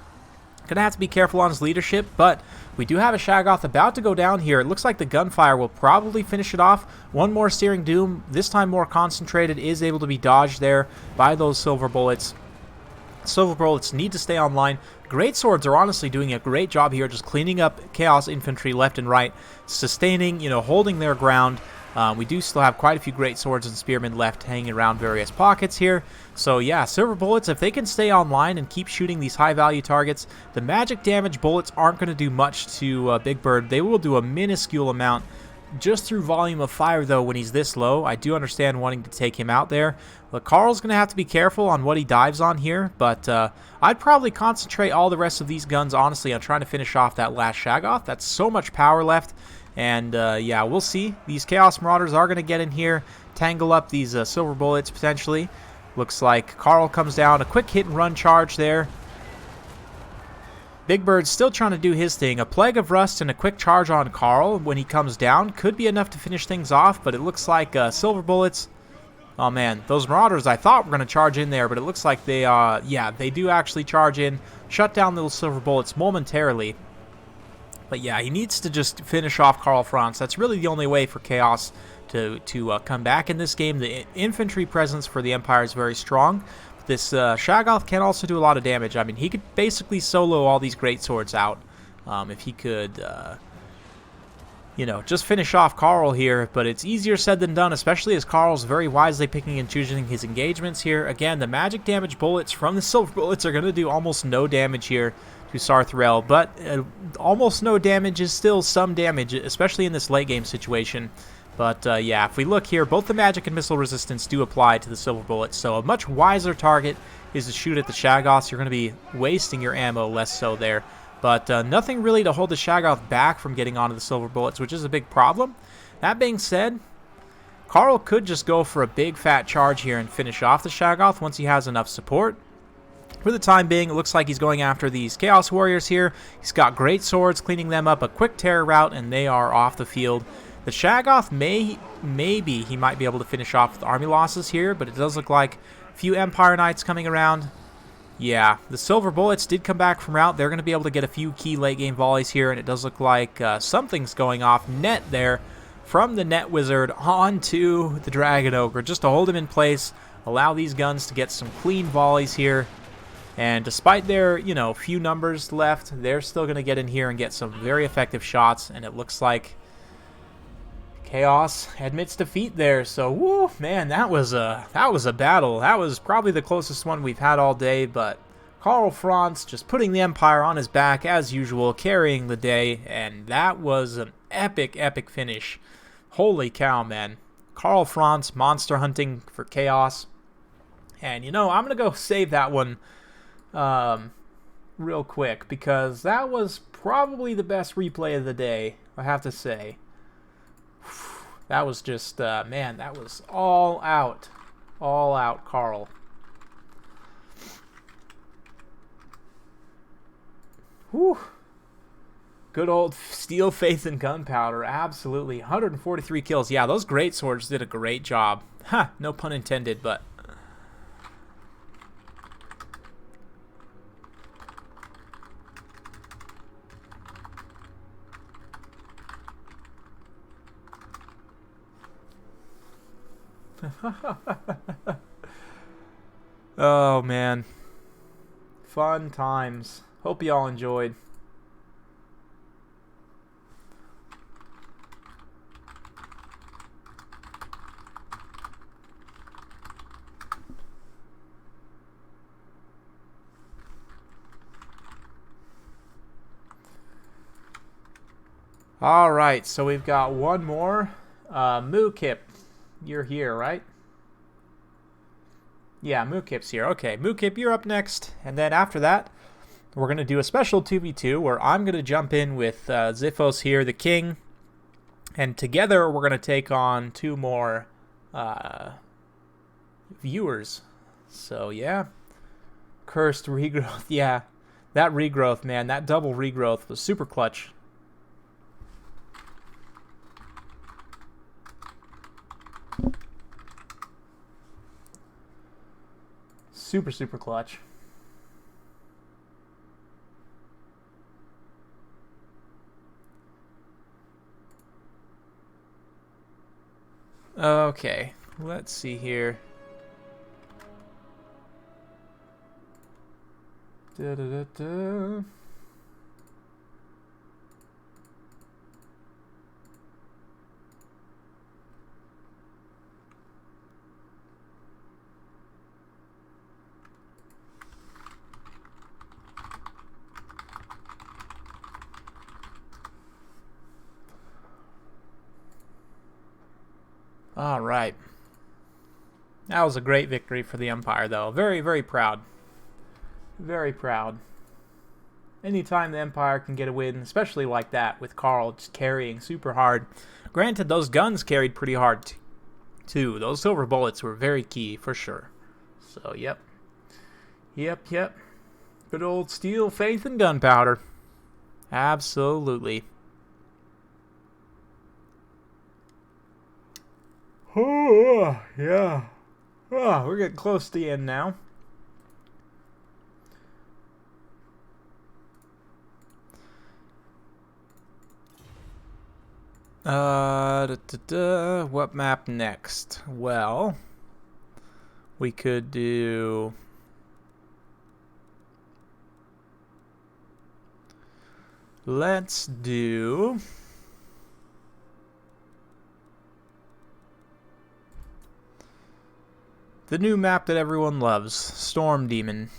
Gonna have to be careful on his leadership, but we do have a Shaggoth about to go down here. It looks like the gunfire will probably finish it off. One more Searing Doom, this time more concentrated, is able to be dodged there by those Silver Bullets. Silver Bullets need to stay online. Great Swords are honestly doing a great job here, just cleaning up Chaos Infantry left and right, sustaining, holding their ground. We do still have quite a few Great Swords and Spearmen left hanging around various pockets here. So yeah, Silver Bullets, if they can stay online and keep shooting these high-value targets, the magic damage bullets aren't going to do much to Big Bird. They will do a minuscule amount just through volume of fire, though, when he's this low. I do understand wanting to take him out there. But Carl's going to have to be careful on what he dives on here, but I'd probably concentrate all the rest of these guns, honestly, on trying to finish off that last Shaggoth. That's so much power left. And, yeah, we'll see. These Chaos Marauders are going to get in here, tangle up these Silver Bullets, potentially. Looks like Carl comes down. A quick hit-and-run charge there. Big Bird's still trying to do his thing. A Plague of Rust and a quick charge on Carl when he comes down could be enough to finish things off, but it looks like Silver Bullets... Oh, man, those Marauders I thought were going to charge in there, but it looks like they, yeah, they do actually charge in, shut down those Silver Bullets momentarily. But yeah, he needs to just finish off Karl Franz. That's really the only way for Chaos to come back in this game. The infantry presence for the Empire is very strong. This Shaggoth can also do a lot of damage. I mean, he could basically solo all these Great Swords out if he could, just finish off Carl here. But it's easier said than done, especially as Carl's very wisely picking and choosing his engagements here. Again, the magic damage bullets from the Silver Bullets are going to do almost no damage here to Sarthrael, but almost no damage is still some damage, especially in this late game situation. But yeah, if we look here, both the magic and missile resistance do apply to the silver bullets, so a much wiser target is to shoot at the Shaggoths. You're going to be wasting your ammo less so there. But nothing really to hold the Shaggoth back from getting onto the silver bullets, which is a big problem. That being said, Carl could just go for a big fat charge here and finish off the Shaggoth once he has enough support. For the time being, it looks like he's going after these Chaos Warriors here. He's got great swords, cleaning them up, a quick terror route, and they are off the field. The Shaggoth maybe he might be able to finish off with army losses here, but it does look like a few Empire Knights coming around. Yeah, the Silver Bullets did come back from route. They're going to be able to get a few key late game volleys here, and it does look like something's going off net there from the Net Wizard onto the Dragon Ogre, just to hold him in place, allow these guns to get some clean volleys here. And despite their, few numbers left, they're still going to get in here and get some very effective shots, and it looks like Chaos admits defeat there. So, woo, man, that was a battle. That was probably the closest one we've had all day, but Karl Franz just putting the Empire on his back as usual, carrying the day, and that was an epic, epic finish. Holy cow, man. Karl Franz monster hunting for Chaos. And, I'm going to go save that one real quick, because that was probably the best replay of the day, I have to say. That was just, man, that was all out, Carl. Whew. Good old Steel, Faith, and Gunpowder, absolutely. 143 kills. Yeah, those great swords did a great job. Ha, no pun intended, but... Oh, man. Fun times. Hope you all enjoyed. Alright, so we've got one more. Mookip, you're here, right? Yeah, Mookip's here. Okay, Mookip, you're up next. And then after that, we're going to do a special 2v2 where I'm going to jump in with Xiphos here, the king. And together, we're going to take on two more viewers. So, yeah. Cursed regrowth. Yeah, that regrowth, man. That double regrowth was super clutch. Super, super clutch. Okay, let's see here. Da-da-da-da. All right. That was a great victory for the Empire, though. Very, very proud. Very proud. Anytime the Empire can get a win, especially like that, with Carl just carrying super hard. Granted, those guns carried pretty hard, too. Those silver bullets were very key, for sure. So, yep. Yep. Good old Steel, Faith, and Gunpowder. Absolutely. Oh, yeah. Oh, we're getting close to the end now. What map next? Well, we could do... Let's do... the new map that everyone loves, Storm Demon.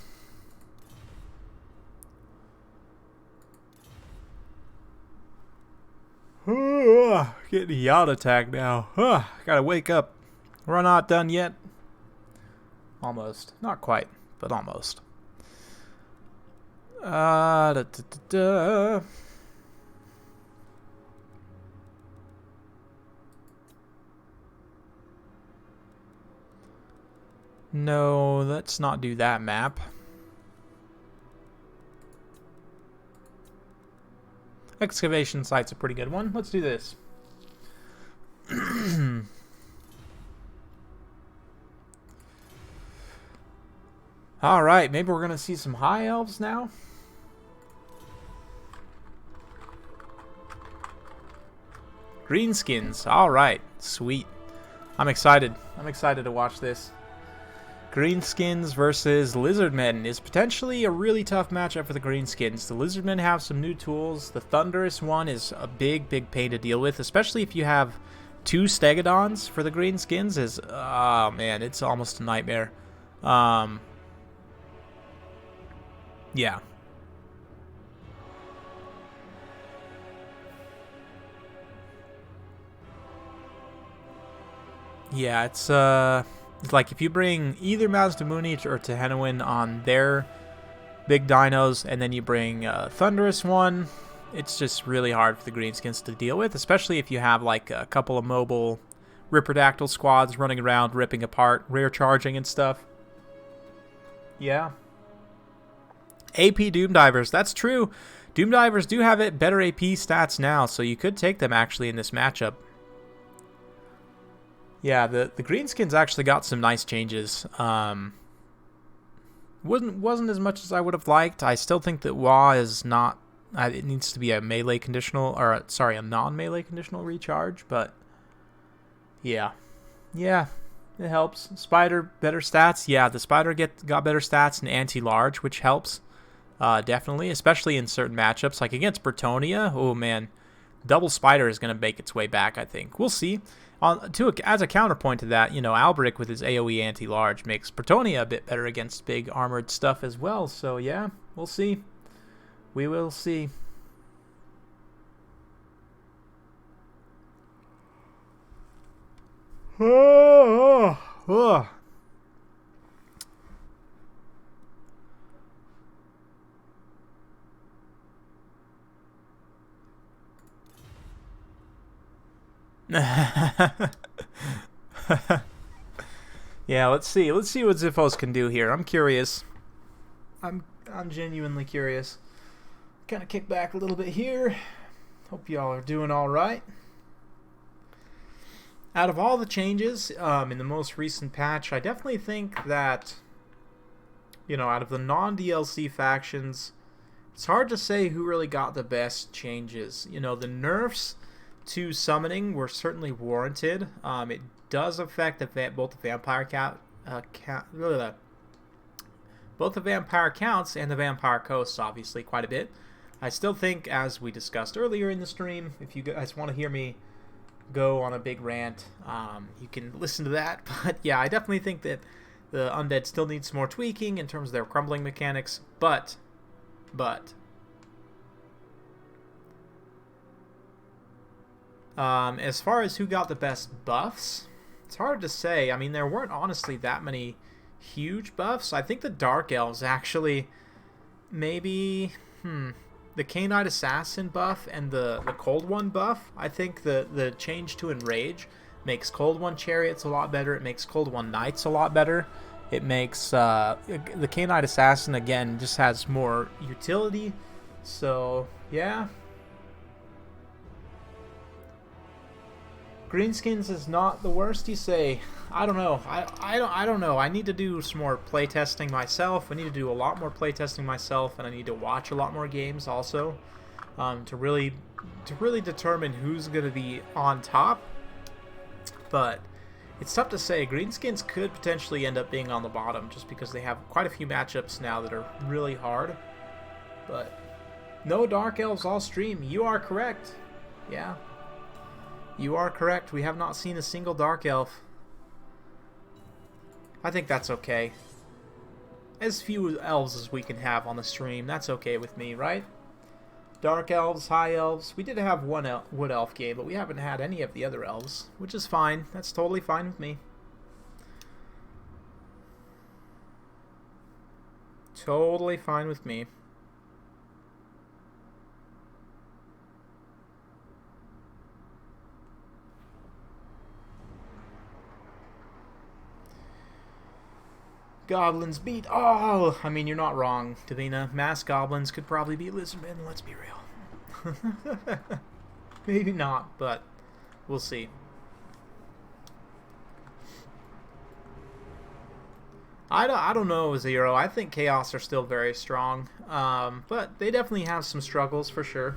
Getting a yacht attack now. Gotta wake up. We're not done yet. Almost. Not quite, but almost. Da, da, da, da. No, let's not do that map. Excavation site's a pretty good one. Let's do this. Alright, maybe we're going to see some high elves now. Greenskins. Alright, sweet. I'm excited. I'm excited to watch this. Greenskins versus Lizardmen is potentially a really tough matchup for the Greenskins. The Lizardmen have some new tools. The Thunderous one is a big pain to deal with, especially if you have 2 Stegodons for the Greenskins. Oh man, it's almost a nightmare. Yeah. Yeah, it's like if you bring either Mazdamunich or Tehenowin on their big dinos, and then you bring Thunderous one, it's just really hard for the Greenskins to deal with, especially if you have like a couple of mobile Ripperdactyl squads running around, ripping apart, rear charging and stuff. Yeah. AP Doom Divers, that's true. Doom Divers do have it better AP stats now, so you could take them actually in this matchup. Yeah, the Greenskins actually got some nice changes. Wasn't as much as I would have liked. I still think that Wa is not. It needs to be a melee conditional, or sorry, a non-melee conditional recharge. But yeah, it helps. Spider better stats. Yeah, the Spider got better stats in anti-large, which helps. Definitely, especially in certain matchups like against Bretonia. Oh man, double Spider is going to make its way back. I think we'll see. As a counterpoint to that, you know, Alberic with his AoE anti-large makes Bretonia a bit better against big armored stuff as well. So yeah, we'll see. We will see. Yeah, let's see what Ziphos can do here. I'm curious. I'm genuinely curious. Kind of kick back a little bit here. Hope y'all are doing all right. Out of all the changes in the most recent patch, I definitely think that, you know, out of the non-DLC factions, it's hard to say who really got the best changes. You know, the nerfs to summoning were certainly warranted. It does affect both the vampire both the vampire counts and the vampire coasts, obviously, quite a bit. I still think, as we discussed earlier in the stream, if you guys want to hear me go on a big rant, you can listen to that. But yeah, I definitely think that the undead still needs some more tweaking in terms of their crumbling mechanics. But as far as who got the best buffs, it's hard to say. I mean, there weren't honestly that many huge buffs. I think the Dark Elves actually, maybe, the Canine Assassin buff and the Cold One buff. I think the change to Enrage makes Cold One Chariots a lot better. It makes Cold One Knights a lot better. It makes the Canine Assassin, again, just has more utility. So, yeah. Greenskins is not the worst, you say. I don't know. I don't know. I need to do some more playtesting myself. I need to do a lot more playtesting myself, and I need to watch a lot more games also to really determine who's going to be on top. But it's tough to say. Greenskins could potentially end up being on the bottom just because they have quite a few matchups now that are really hard. But no Dark Elves all stream. You are correct. Yeah. You are correct. We have not seen a single Dark Elf. I think that's okay. As few elves as we can have on the stream, that's okay with me, right? Dark elves, high elves. We did have one wood elf game, but we haven't had any of the other elves, which is fine. That's totally fine with me. Totally fine with me. Goblins beat... Oh! I mean, you're not wrong, Davina. Mass goblins could probably beat lizardmen, let's be real. Maybe not, but we'll see. I don't know, Zero. I think Chaos are still very strong, but they definitely have some struggles for sure.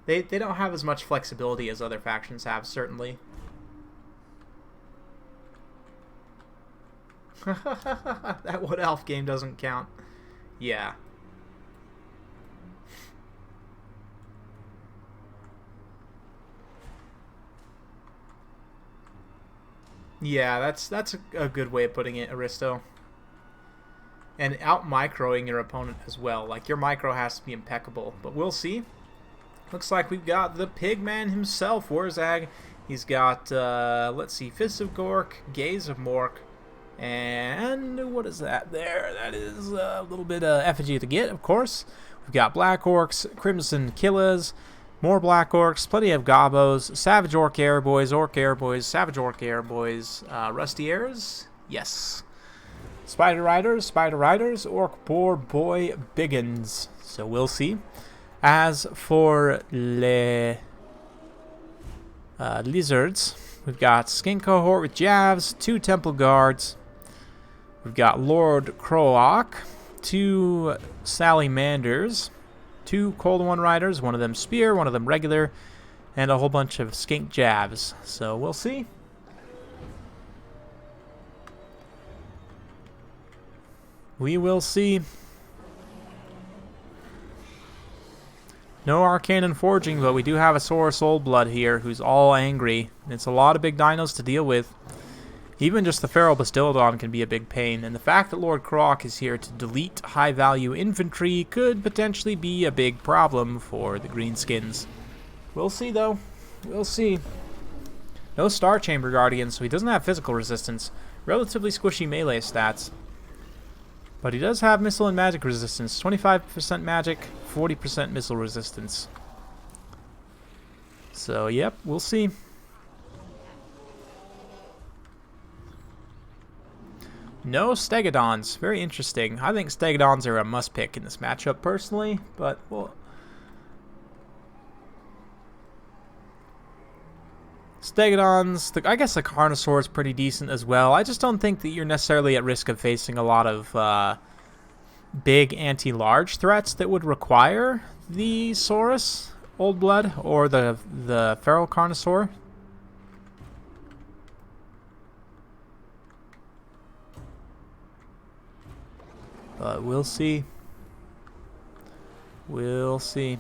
They don't have as much flexibility as other factions have, certainly. That wood elf game doesn't count. Yeah. Yeah, that's a good way of putting it, Aristo. And out-microing your opponent as well. Like, your micro has to be impeccable. But we'll see. Looks like we've got the Pigman himself, Warzag. He's got, let's see, Fist of Gork, Gaze of Mork, and what is that there? That is a little bit of effigy of the Git, of course. We've got Black Orcs, Crimson Killas, more Black Orcs, plenty of Gobos, Savage Orc Airboys, Orc Airboys, Savage Orc Airboys, Rusty Airs, yes. Spider Riders, Orc Boar Boy Biggins. So we'll see. As for le lizards, we've got Skink Cohort with Javs, 2 Temple Guards. We've got Lord Croak, 2 Salamanders, 2 Cold One Riders, one of them Spear, one of them Regular, and a whole bunch of Skink Javs. So we'll see. We will see. No Arcane and Forging, but we do have a Saurus Old Blood here who's all angry. It's a lot of big dinos to deal with. Even just the Feral Bastildon can be a big pain, and the fact that Lord Croc is here to delete high-value infantry could potentially be a big problem for the Greenskins. We'll see, though. We'll see. No Star Chamber Guardian, so he doesn't have physical resistance. Relatively squishy melee stats. But he does have missile and magic resistance. 25% magic, 40% missile resistance. So, yep, we'll see. No Stegodons. Very interesting. I think Stegodons are a must-pick in this matchup, personally. But, well... Stegodons, I guess the Carnosaur is pretty decent as well. I just don't think that you're necessarily at risk of facing a lot of big anti-large threats that would require the Saurus Old Blood or the Feral Carnosaur. But we'll see. We'll see.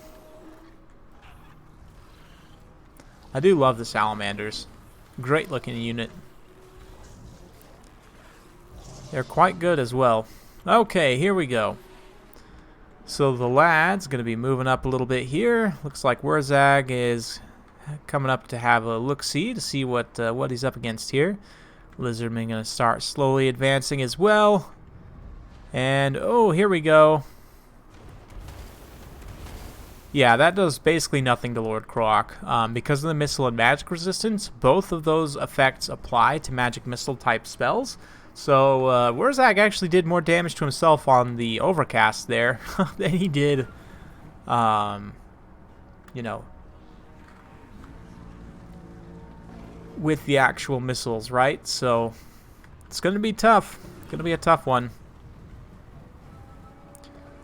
I do love the Salamanders. Great looking unit. They're quite good as well. Okay, here we go. So the lad's going to be moving up a little bit here. Looks like Wurzag is coming up to have a look-see to see what he's up against here. Lizardman going to start slowly advancing as well. And, oh, here we go. Yeah, that does basically nothing to Lord Croc. Because of the missile and magic resistance, both of those effects apply to magic missile type spells. So, Wurzag actually did more damage to himself on the overcast there than he did, you know, with the actual missiles, right? So, it's going to be tough. It's going to be a tough one.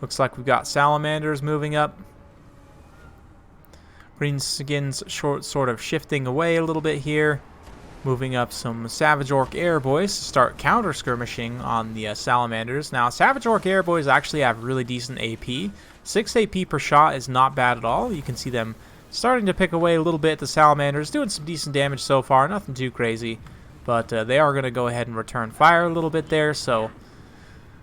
Looks like we've got Salamanders moving up. Greenskins sort of shifting away a little bit here. Moving up some Savage Orc Airboys to start counter-skirmishing on the Salamanders. Now, Savage Orc Airboys actually have really decent AP. 6 AP per shot is not bad at all. You can see them starting to pick away a little bit at the Salamanders. Doing some decent damage so far. Nothing too crazy. But they are going to go ahead and return fire a little bit there. So,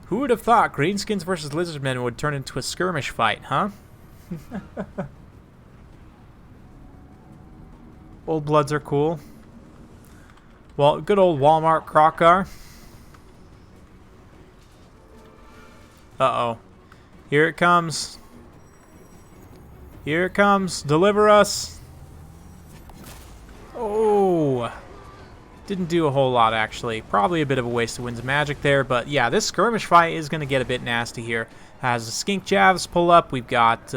who would have thought Greenskins versus Lizardmen would turn into a skirmish fight, huh? Old Bloods are cool. Well, good old Walmart croc car. Uh-oh. Here it comes. Here it comes. Deliver us. Oh. Didn't do a whole lot, actually. Probably a bit of a waste of Wind's magic there. But, yeah, this skirmish fight is going to get a bit nasty here. As the Skink Javs pull up, we've got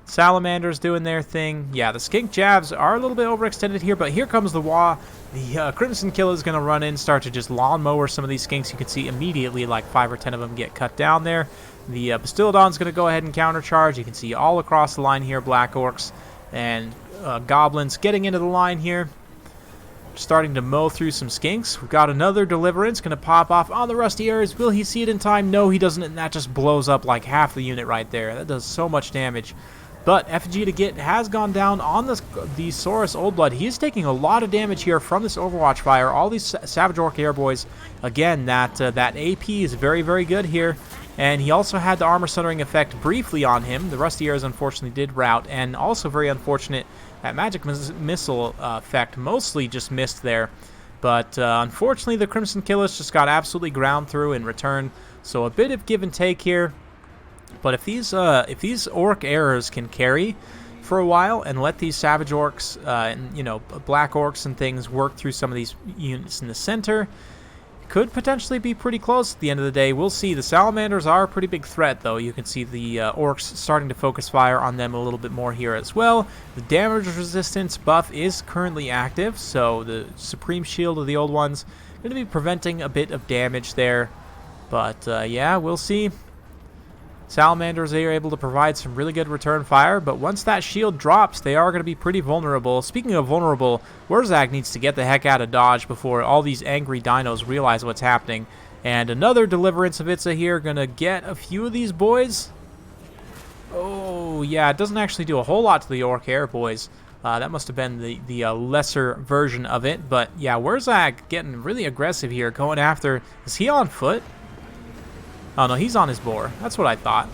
Salamanders doing their thing. Yeah, the Skink Javs are a little bit overextended here, but here comes the Wa. The Crimson Kill is going to run in, start to just lawnmower some of these Skinks. You can see immediately like 5 or 10 of them get cut down there. The Bastillodon's going to go ahead and countercharge. You can see all across the line here, Black Orcs and Goblins getting into the line here. Starting to mow through some Skinks. We've got another Deliverance going to pop off on the Rusty Ares. Will he see it in time? No, he doesn't, and that just blows up like half the unit right there. That does so much damage. But Effigy to Get has gone down on the Saurus Old Blood. He is taking a lot of damage here from this Overwatch fire. All these Savage Orc Airboys, again, that AP is very, very good here. And he also had the Armor Sundering effect briefly on him. The Rusty Ares unfortunately did rout, and also very unfortunate, that Magic Missile effect mostly just missed there. But unfortunately, the Crimson Killers just got absolutely ground through in return. So a bit of give and take here. But if these Orc Errors can carry for a while and let these Savage Orcs, and Black Orcs and things work through some of these units in the center, could potentially be pretty close at the end of the day. We'll see. The Salamanders are a pretty big threat, though. You can see the Orcs starting to focus fire on them a little bit more here as well. The damage resistance buff is currently active, so the Supreme Shield of the old ones going to be preventing a bit of damage there. But yeah, we'll see. Salamanders, they are able to provide some really good return fire, but once that shield drops, they are going to be pretty vulnerable. Speaking of vulnerable, Wurzag needs to get the heck out of dodge before all these angry dinos realize what's happening. And another Deliverance of Itza here, going to get a few of these boys. Oh, yeah, it doesn't actually do a whole lot to the Orc Air boys. That must have been the lesser version of it. But, yeah, Wurzag getting really aggressive here, going after... Is he on foot? Oh, no, he's on his boar. That's what I thought.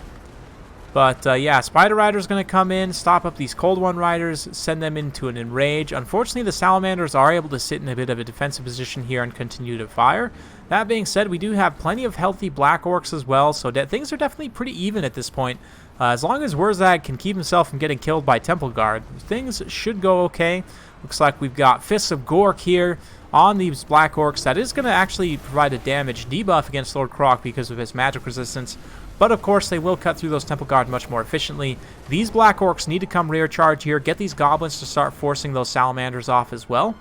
But, yeah, Spider Rider's going to come in, stop up these Cold One Riders, send them into an enrage. Unfortunately, the Salamanders are able to sit in a bit of a defensive position here and continue to fire. That being said, we do have plenty of healthy Black Orcs as well, so things are definitely pretty even at this point. As long as Wurzag can keep himself from getting killed by Temple Guard, things should go okay. Looks like we've got Fists of Gork here on these Black Orcs. That is going to actually provide a damage debuff against Lord Croc because of his magic resistance. But of course, they will cut through those Temple Guard much more efficiently. These Black Orcs need to come rear charge here, get these Goblins to start forcing those Salamanders off as well.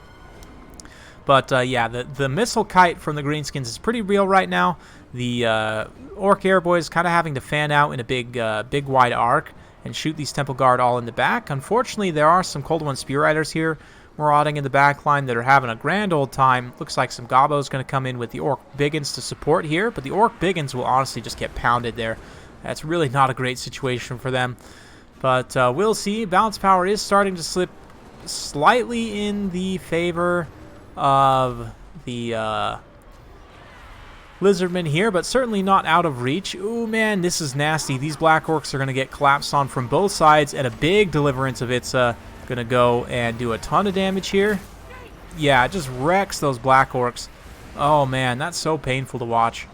But yeah, the Missile Kite from the Greenskins is pretty real right now. The Orc Airboys kind of having to fan out in a big wide arc and shoot these Temple Guard all in the back. Unfortunately, there are some Cold One Spear Riders here marauding in the back line that are having a grand old time. Looks like some Gobbo's going to come in with the Orc Biggins to support here, but the Orc Biggins will honestly just get pounded there. That's really not a great situation for them. But we'll see. Balance power is starting to slip slightly in the favor of the Lizardmen here, but certainly not out of reach. Ooh, man, this is nasty. These Black Orcs are going to get collapsed on from both sides, and a big Deliverance of Itza going to go and do a ton of damage here. Yeah, it just wrecks those Black Orcs. Oh, man, that's so painful to watch.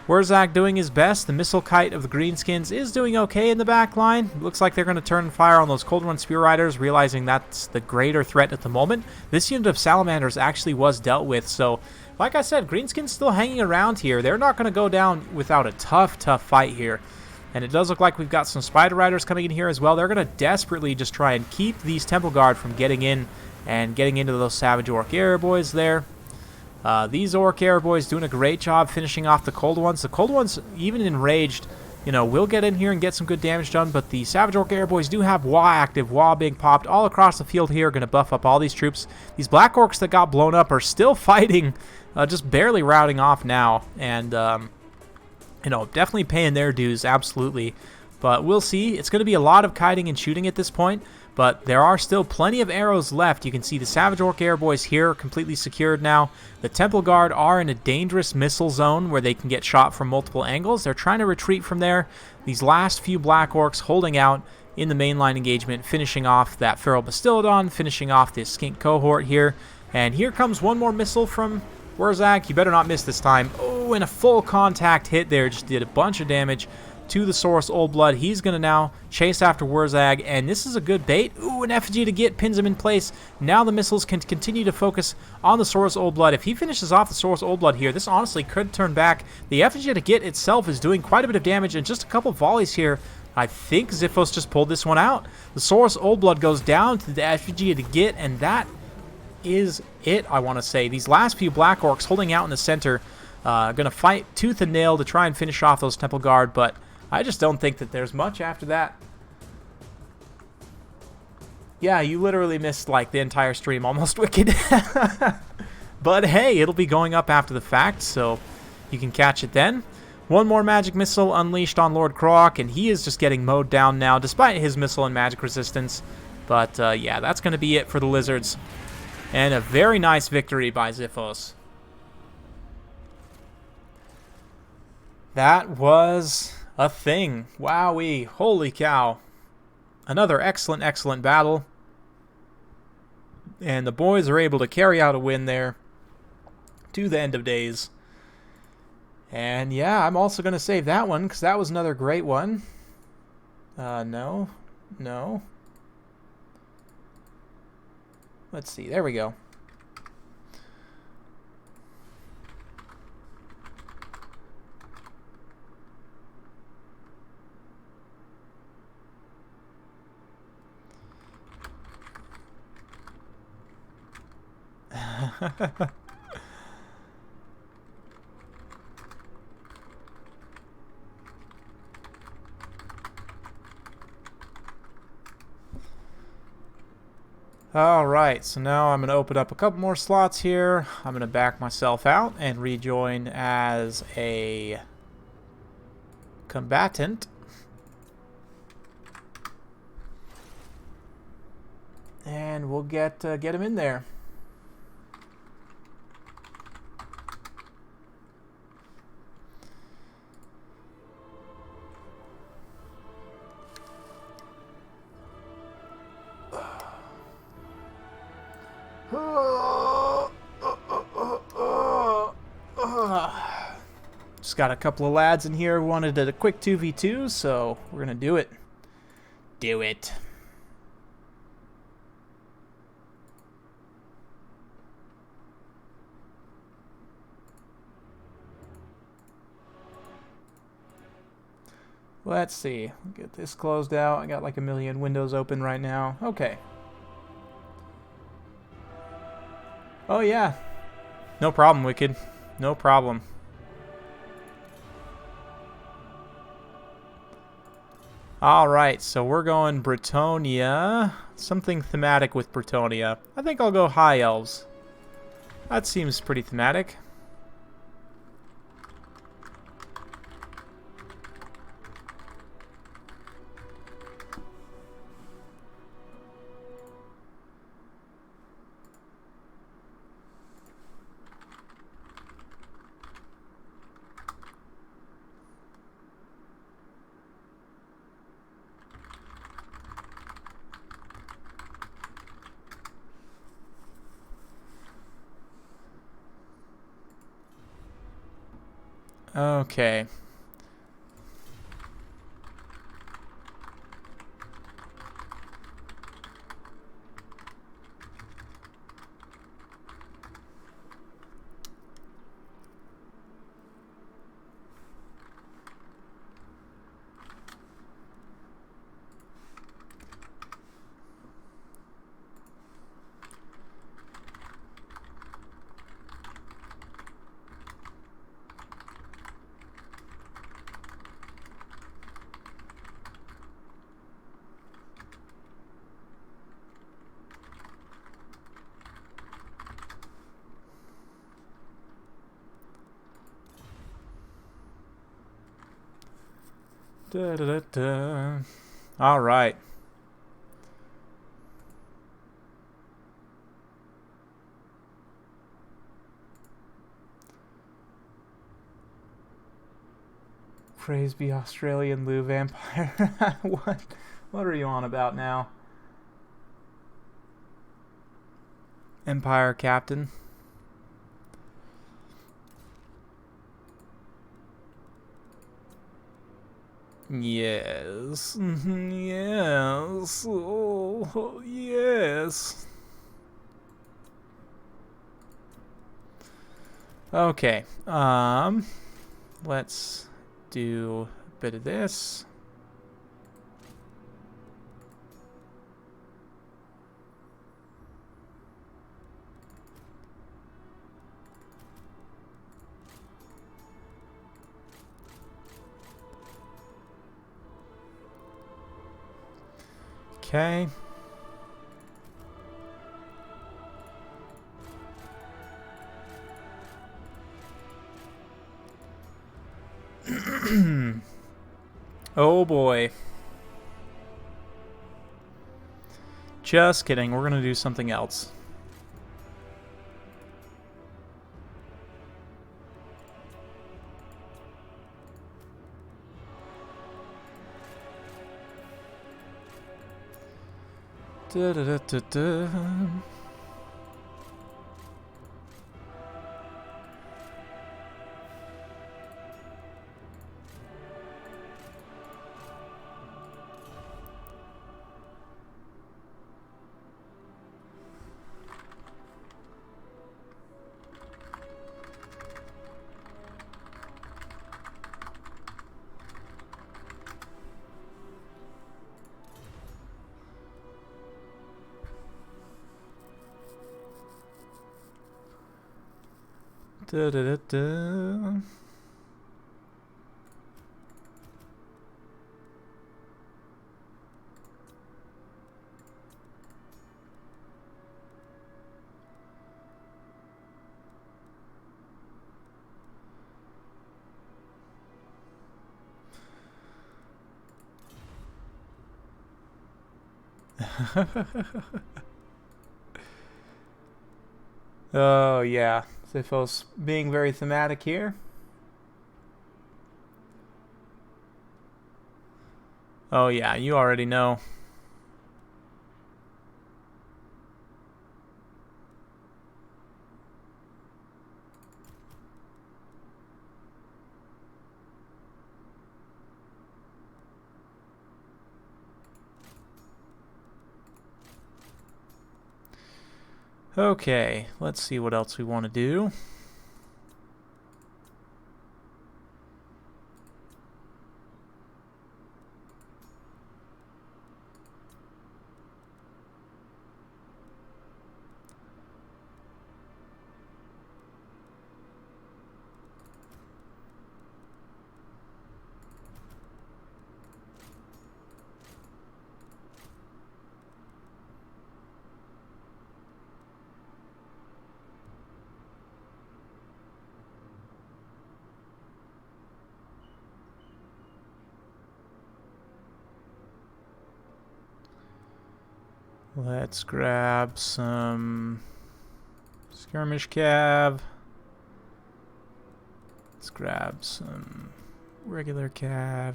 Wurzag doing his best. The Missile Kite of the Greenskins is doing okay in the back line. Looks like they're going to turn fire on those Cold One Spear Riders, realizing that's the greater threat at the moment. This unit of Salamanders actually was dealt with, so like I said, Greenskins still hanging around here. They're not going to go down without a tough fight here. And it does look like we've got some Spider Riders coming in here as well. They're going to desperately just try and keep these Temple Guard from getting in and getting into those Savage Orc Airboys there. These Orc Airboys doing a great job finishing off the Cold Ones. The Cold Ones, even enraged, will get in here and get some good damage done. But the Savage Orc Airboys do have WA active. WA being popped all across the field here. Going to buff up all these troops. These Black Orcs that got blown up are still fighting, just barely routing off now. And definitely paying their dues, absolutely. But we'll see. It's going to be a lot of kiting and shooting at this point. But there are still plenty of arrows left. You can see the Savage Orc Airboys here are completely secured now. The Temple Guard are in a dangerous missile zone where they can get shot from multiple angles. They're trying to retreat from there. These last few Black Orcs holding out in the mainline engagement, finishing off that Feral Bastillodon, finishing off this Skink cohort here. And here comes one more missile from Wurzag. You better not miss this time. Oh, and a full contact hit there. Just did a bunch of damage to the Saurus Old Blood. He's going to now chase after Wurzag, and this is a good bait. Ooh, an effigy to get, pins him in place. Now the missiles can continue to focus on the Saurus Old Blood. If he finishes off the Saurus Old Blood here, this honestly could turn back. The effigy to get itself is doing quite a bit of damage, and just a couple volleys here. I think Xiphos just pulled this one out. The Saurus Old Blood goes down to the effigy to get, and that is it, I want to say. These last few Black Orcs holding out in the center, going to fight tooth and nail to try and finish off those Temple Guard, but I just don't think that there's much after that. Yeah, you literally missed like the entire stream, almost Wicked. But hey, it'll be going up after the fact, so you can catch it then. One more magic missile unleashed on Lord Croc, and he is just getting mowed down now, despite his missile and magic resistance. But yeah, that's going to be it for the Lizards. And a very nice victory by Xiphos. That was a thing. Wowee. Holy cow. Another excellent, excellent battle. And the boys are able to carry out a win there to the end of days. And yeah, I'm also going to save that one because that was another great one. No. Let's see. There we go. Alright, so now I'm going to open up a couple more slots here. I'm going to back myself out and rejoin as a combatant. And we'll get him in there. Just got a couple of lads in here who wanted a quick 2v2, so we're gonna do it. Do it. Let's see. Get this closed out. I got like a million windows open right now. Okay. Oh yeah. No problem, Wicked. No problem. Alright, so we're going Bretonia. Something thematic with Bretonia. I think I'll go High Elves. That seems pretty thematic. Okay. Da, da, da, da. All right. Praise be Australian Lou Vampire. What are you on about now? Empire Captain. Yes. Yes. Oh, yes. Okay. Let's do a bit of this. Okay. Oh boy. Just kidding. We're gonna do something else. Da, da, da, da, da. Da, da, da, da. Oh yeah, Ziphos being very thematic here. Oh yeah, you already know. Okay, let's see what else we want to do. Let's grab some skirmish cav. Let's grab some regular cav.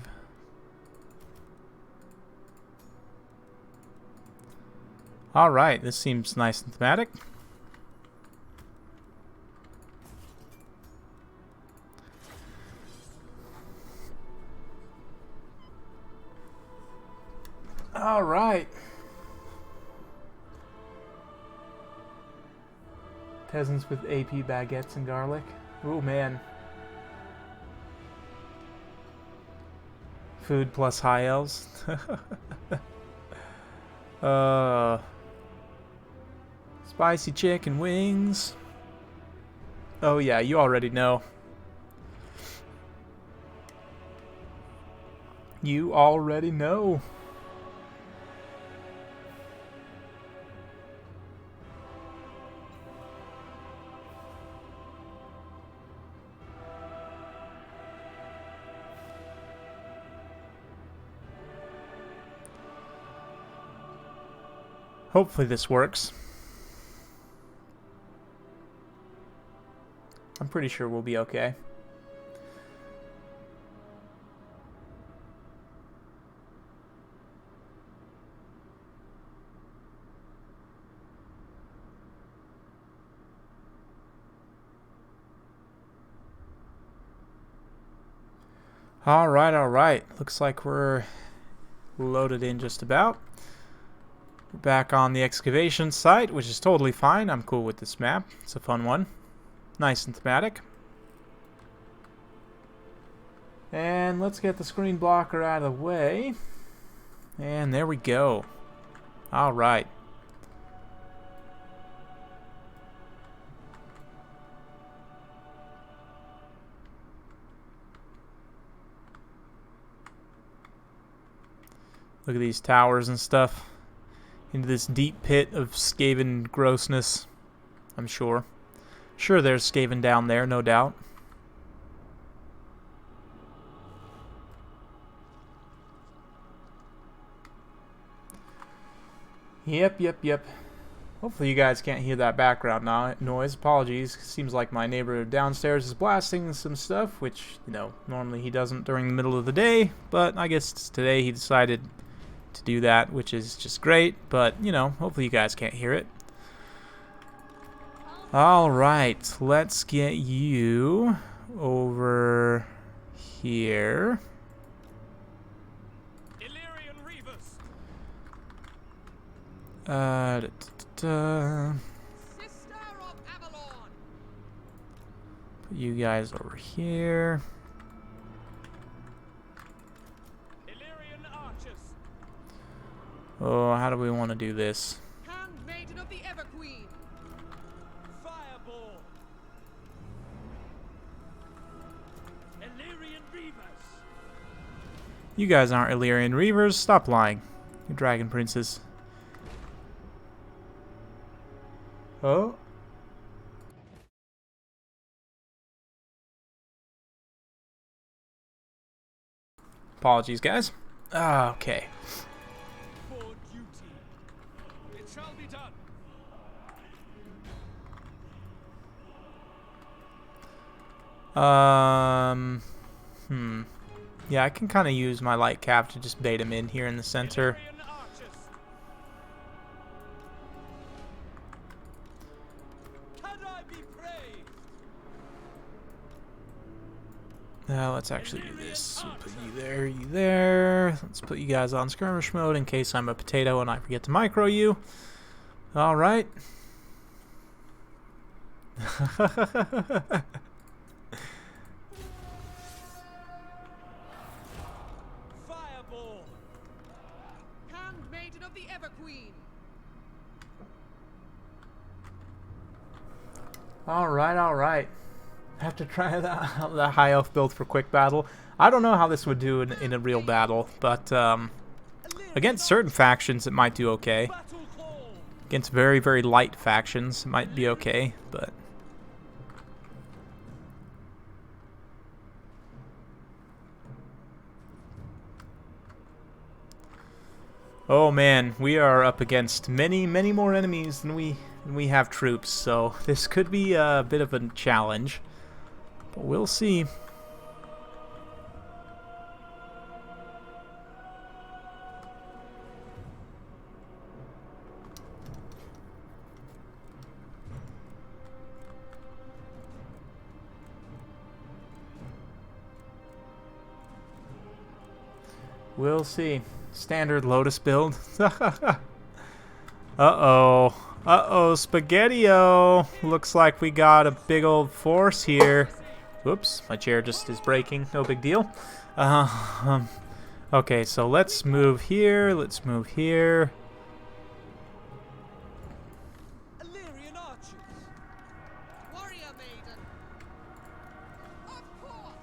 Alright, this seems nice and thematic. Alright. Peasants with AP baguettes and garlic. Oh man. Food plus high elves. Spicy chicken wings. Oh yeah, you already know. You already know. Hopefully this works. I'm pretty sure we'll be okay. Alright. Looks like we're loaded in just about. We're back on the excavation site, which is totally fine. I'm cool with this map. It's a fun one. Nice and thematic. And let's get the screen blocker out of the way. And there we go. Alright. Look at these towers and stuff. Into this deep pit of Skaven grossness, I'm sure. Sure, there's Skaven down there, no doubt. Yep. Hopefully you guys can't hear that background noise. Apologies. Seems like my neighbor downstairs is blasting some stuff, which, you know, normally he doesn't during the middle of the day, but I guess today he decided to do that, which is just great, but, you know, hopefully you guys can't hear it. Alright, let's get you over here. Put you guys over here. Oh, how do we want to do this? Handmaiden of the Everqueen. Fireball. Illyrian Reavers. You guys aren't Illyrian Reavers. Stop lying. You dragon princes. Oh. Apologies, guys. Okay. For duty. It shall be done. Yeah, I can kind of use my light cap to just bait him in here in the center. Illyrian archers. Can I be praised? Let's actually do this. We'll put you there, you there. Let's put you guys on skirmish mode in case I'm a potato and I forget to micro you. Alright. Fireball. Handmaiden of the Everqueen. Alright. Have to try the high elf build for quick battle. I don't know how this would do in a real battle, but against certain factions it might do okay. Battle call. Against very, very light factions it might be okay, but... Oh man, we are up against many, many more enemies than we have troops, so this could be a bit of a challenge. But we'll see. We'll see. Standard Lotus build. Uh-oh, Spaghetti-O. Looks like we got a big old force here. Whoops, my chair just is breaking. No big deal. Okay, so let's move here. Let's move here. Illyrian archers. Warrior maiden. Of course.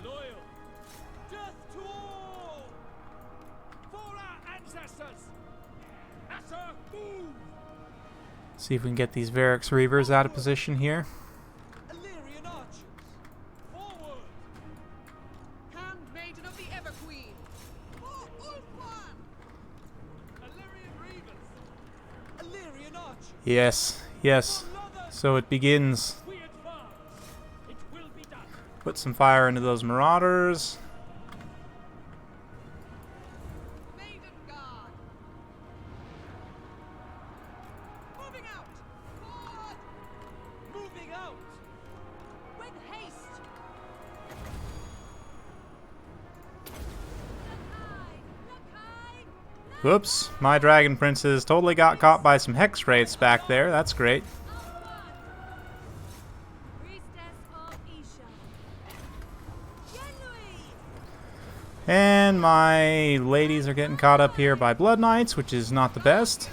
Loyal. Death to all. For our ancestors. Asher, move. See if we can get these Varix Reavers out of position here. Illyrian archers. Forward. Handmaiden of the Everqueen. For Ulfman. Illyrian Reavers. Illyrian archers. Yes. So it begins. We advance. It will be done. Put some fire into those Marauders. Maiden Guard. Moving out. Forward. Moving out. With haste. Whoops, my dragon princes totally got caught by some hex wraiths back there. That's great. And my ladies are getting caught up here by blood knights, which is not the best.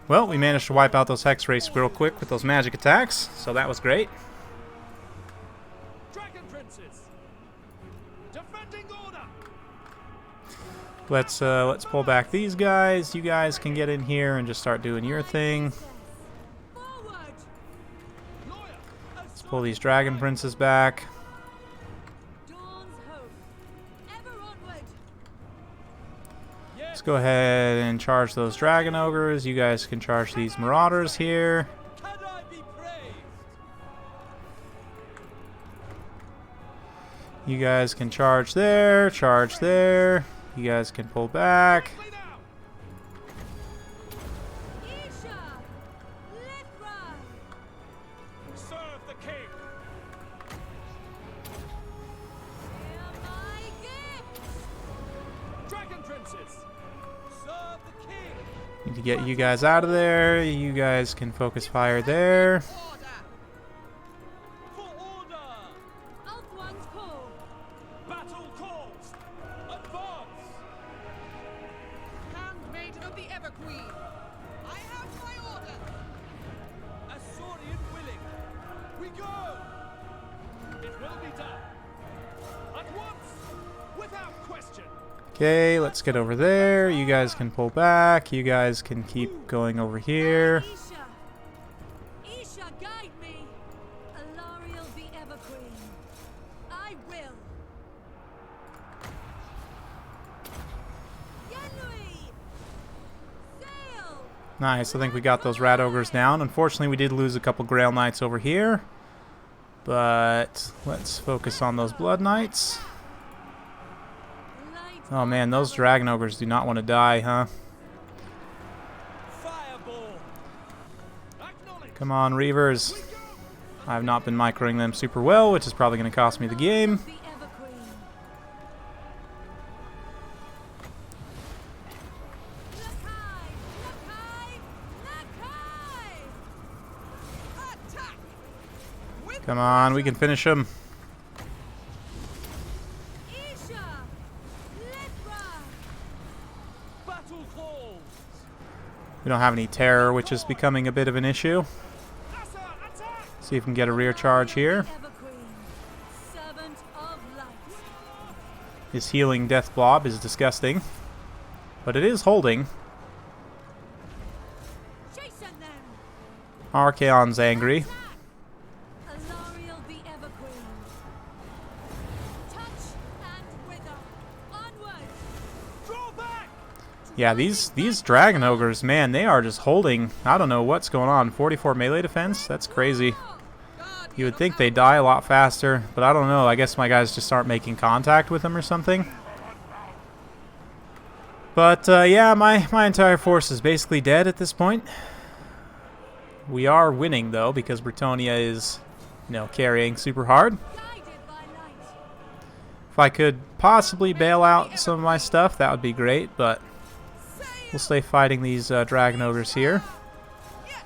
Well, we managed to wipe out those hex wraiths real quick with those magic attacks, so that was great. Dragon princes, defending order. Let's pull back these guys. You guys can get in here and just start doing your thing. Let's pull these dragon princes back. Let's go ahead and charge those dragon ogres. You guys can charge these marauders here. You guys can charge there, charge there. You guys can pull back. Serve the king. Dragon princes, serve the king. Need to get you guys out of there. You guys can focus fire there. For order. Battle calls. Advance. Handmaiden of the Everqueen. I have my order. Asorian willing. We go. It will be done. At once. Without question. Okay, let's get over there. You guys can pull back. You guys can keep going over here. Isha, guide me. Alariel the Everqueen. I will. Yenui! Sail! Nice, I think we got those rat ogres down. Unfortunately, we did lose a couple grail knights over here. But let's focus on those blood knights. Oh man, those dragon ogres do not want to die, huh? Fireball. Acknowledge. Come on, Reavers. I've not been microing them super well, which is probably going to cost me the game. The Everqueen. Look high! Look high! Look high! Attack. With Come on, we can finish them. Isha! Lithra! Battle calls. We don't have any terror, which is becoming a bit of an issue. Asa, attack. See if we can get a rear charge here. Everqueen. Servant of light. This healing death blob is disgusting. But it is holding. Jason them! Archaon's angry. Alariel the Everqueen. Touch and wither. Onward! Draw back. Yeah, these dragon ogres, man, they are just holding. I don't know what's going on. 44 melee defense? That's crazy. You would think they die a lot faster, but I don't know. I guess my guys just aren't making contact with them or something. But yeah, my entire force is basically dead at this point. We are winning though, because Britonia is, you know, carrying super hard. Guided by light. If I could possibly bail out some of my stuff, that would be great, but we'll stay fighting these dragon ogres here. Yes.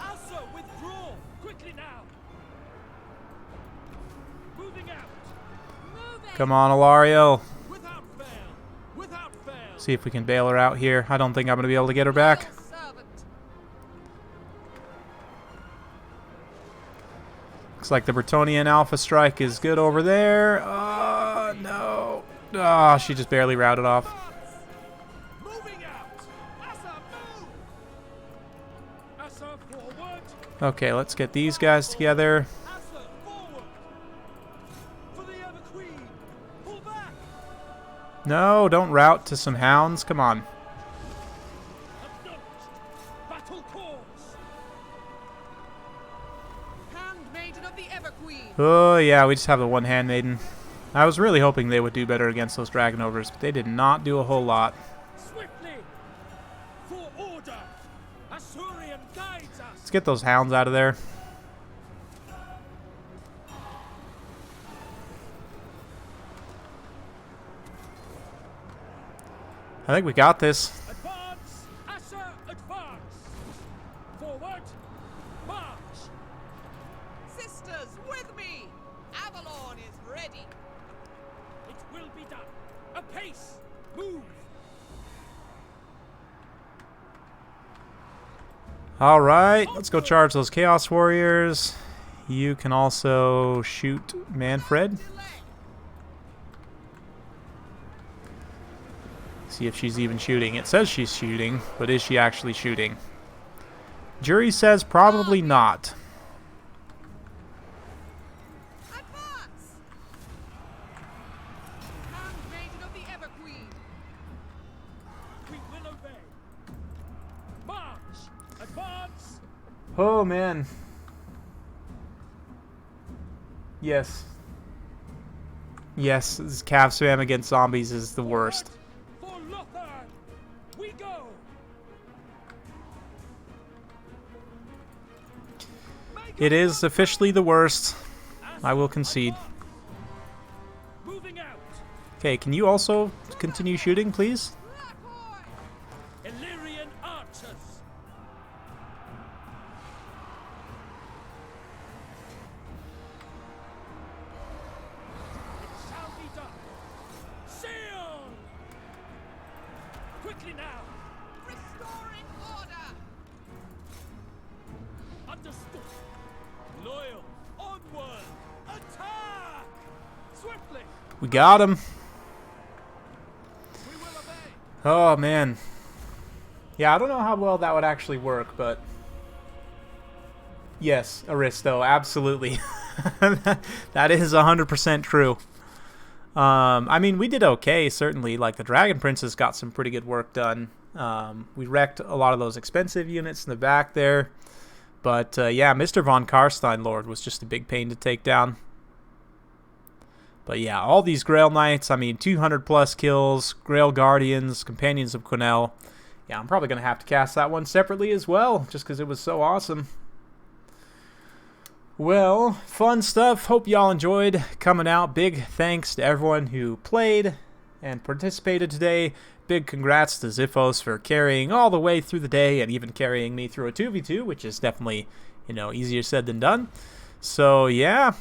Asa, withdraw. Quickly now. Moving out. Moving! Come on, Alariel. Without fail. Without fail. See if we can bail her out here. I don't think I'm going to be able to get her back. Servant. Looks like the Bretonian Alpha Strike is good over there. No. Ah, she just barely routed off. Moving out. Asa, move. Asa, forward. Okay, let's get these guys together. Asa, forward. For the Everqueen. Pull back. No, don't route to some hounds. Come on. Acknowledged. Battle calls. Handmaiden of the Everqueen. Oh, yeah, we just have the one handmaiden. I was really hoping they would do better against those dragon ogres, but they did not do a whole lot. Swiftly! For order! Asurian guides us! Let's get those hounds out of there. I think we got this. Advance! Asher, advance! Forward! March! Sisters, with me! Avalon is ready. It will be done. Apace! Move! All right, let's go charge those Chaos Warriors. You can also shoot Manfred. Delay. See if she's even shooting. It says she's shooting, but is she actually shooting? Jury says probably not. Advance! Handmaiden of the Everqueen. We will obey. March! Advance! Oh, man. Yes. Yes, this cav spam against zombies is the worst. For Lothar! We go! It is officially the worst. I will concede. Moving out! Okay, can you also continue shooting, please? Blackboy! Illyrian archers! It shall be done! Sail! Quickly now! Restoring order! Understood! Loyal! Onward! Attack! Swiftly! We got him. We will obey! Oh, man. Yeah, I don't know how well that would actually work, but... Yes, Aristo, absolutely. That is 100% true. I mean, we did okay, certainly. Like, the Dragon Princess got some pretty good work done. We wrecked a lot of those expensive units in the back there. But, yeah, Mr. Von Karstein Lord was just a big pain to take down. But, yeah, all these Grail Knights, I mean, 200-plus kills, Grail Guardians, Companions of Quenelle. Yeah, I'm probably going to have to cast that one separately as well, just because it was so awesome. Well, fun stuff. Hope y'all enjoyed coming out. Big thanks to everyone who played and participated today. Big congrats to Ziphos for carrying all the way through the day and even carrying me through a 2v2, which is definitely, you know, easier said than done. So, yeah.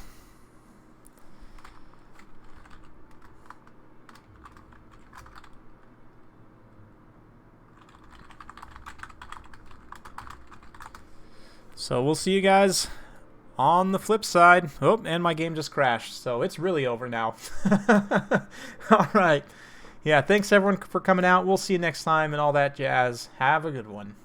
So, we'll see you guys on the flip side. Oh, and my game just crashed, so it's really over now. All right. Yeah, thanks everyone for coming out. We'll see you next time and all that jazz. Have a good one.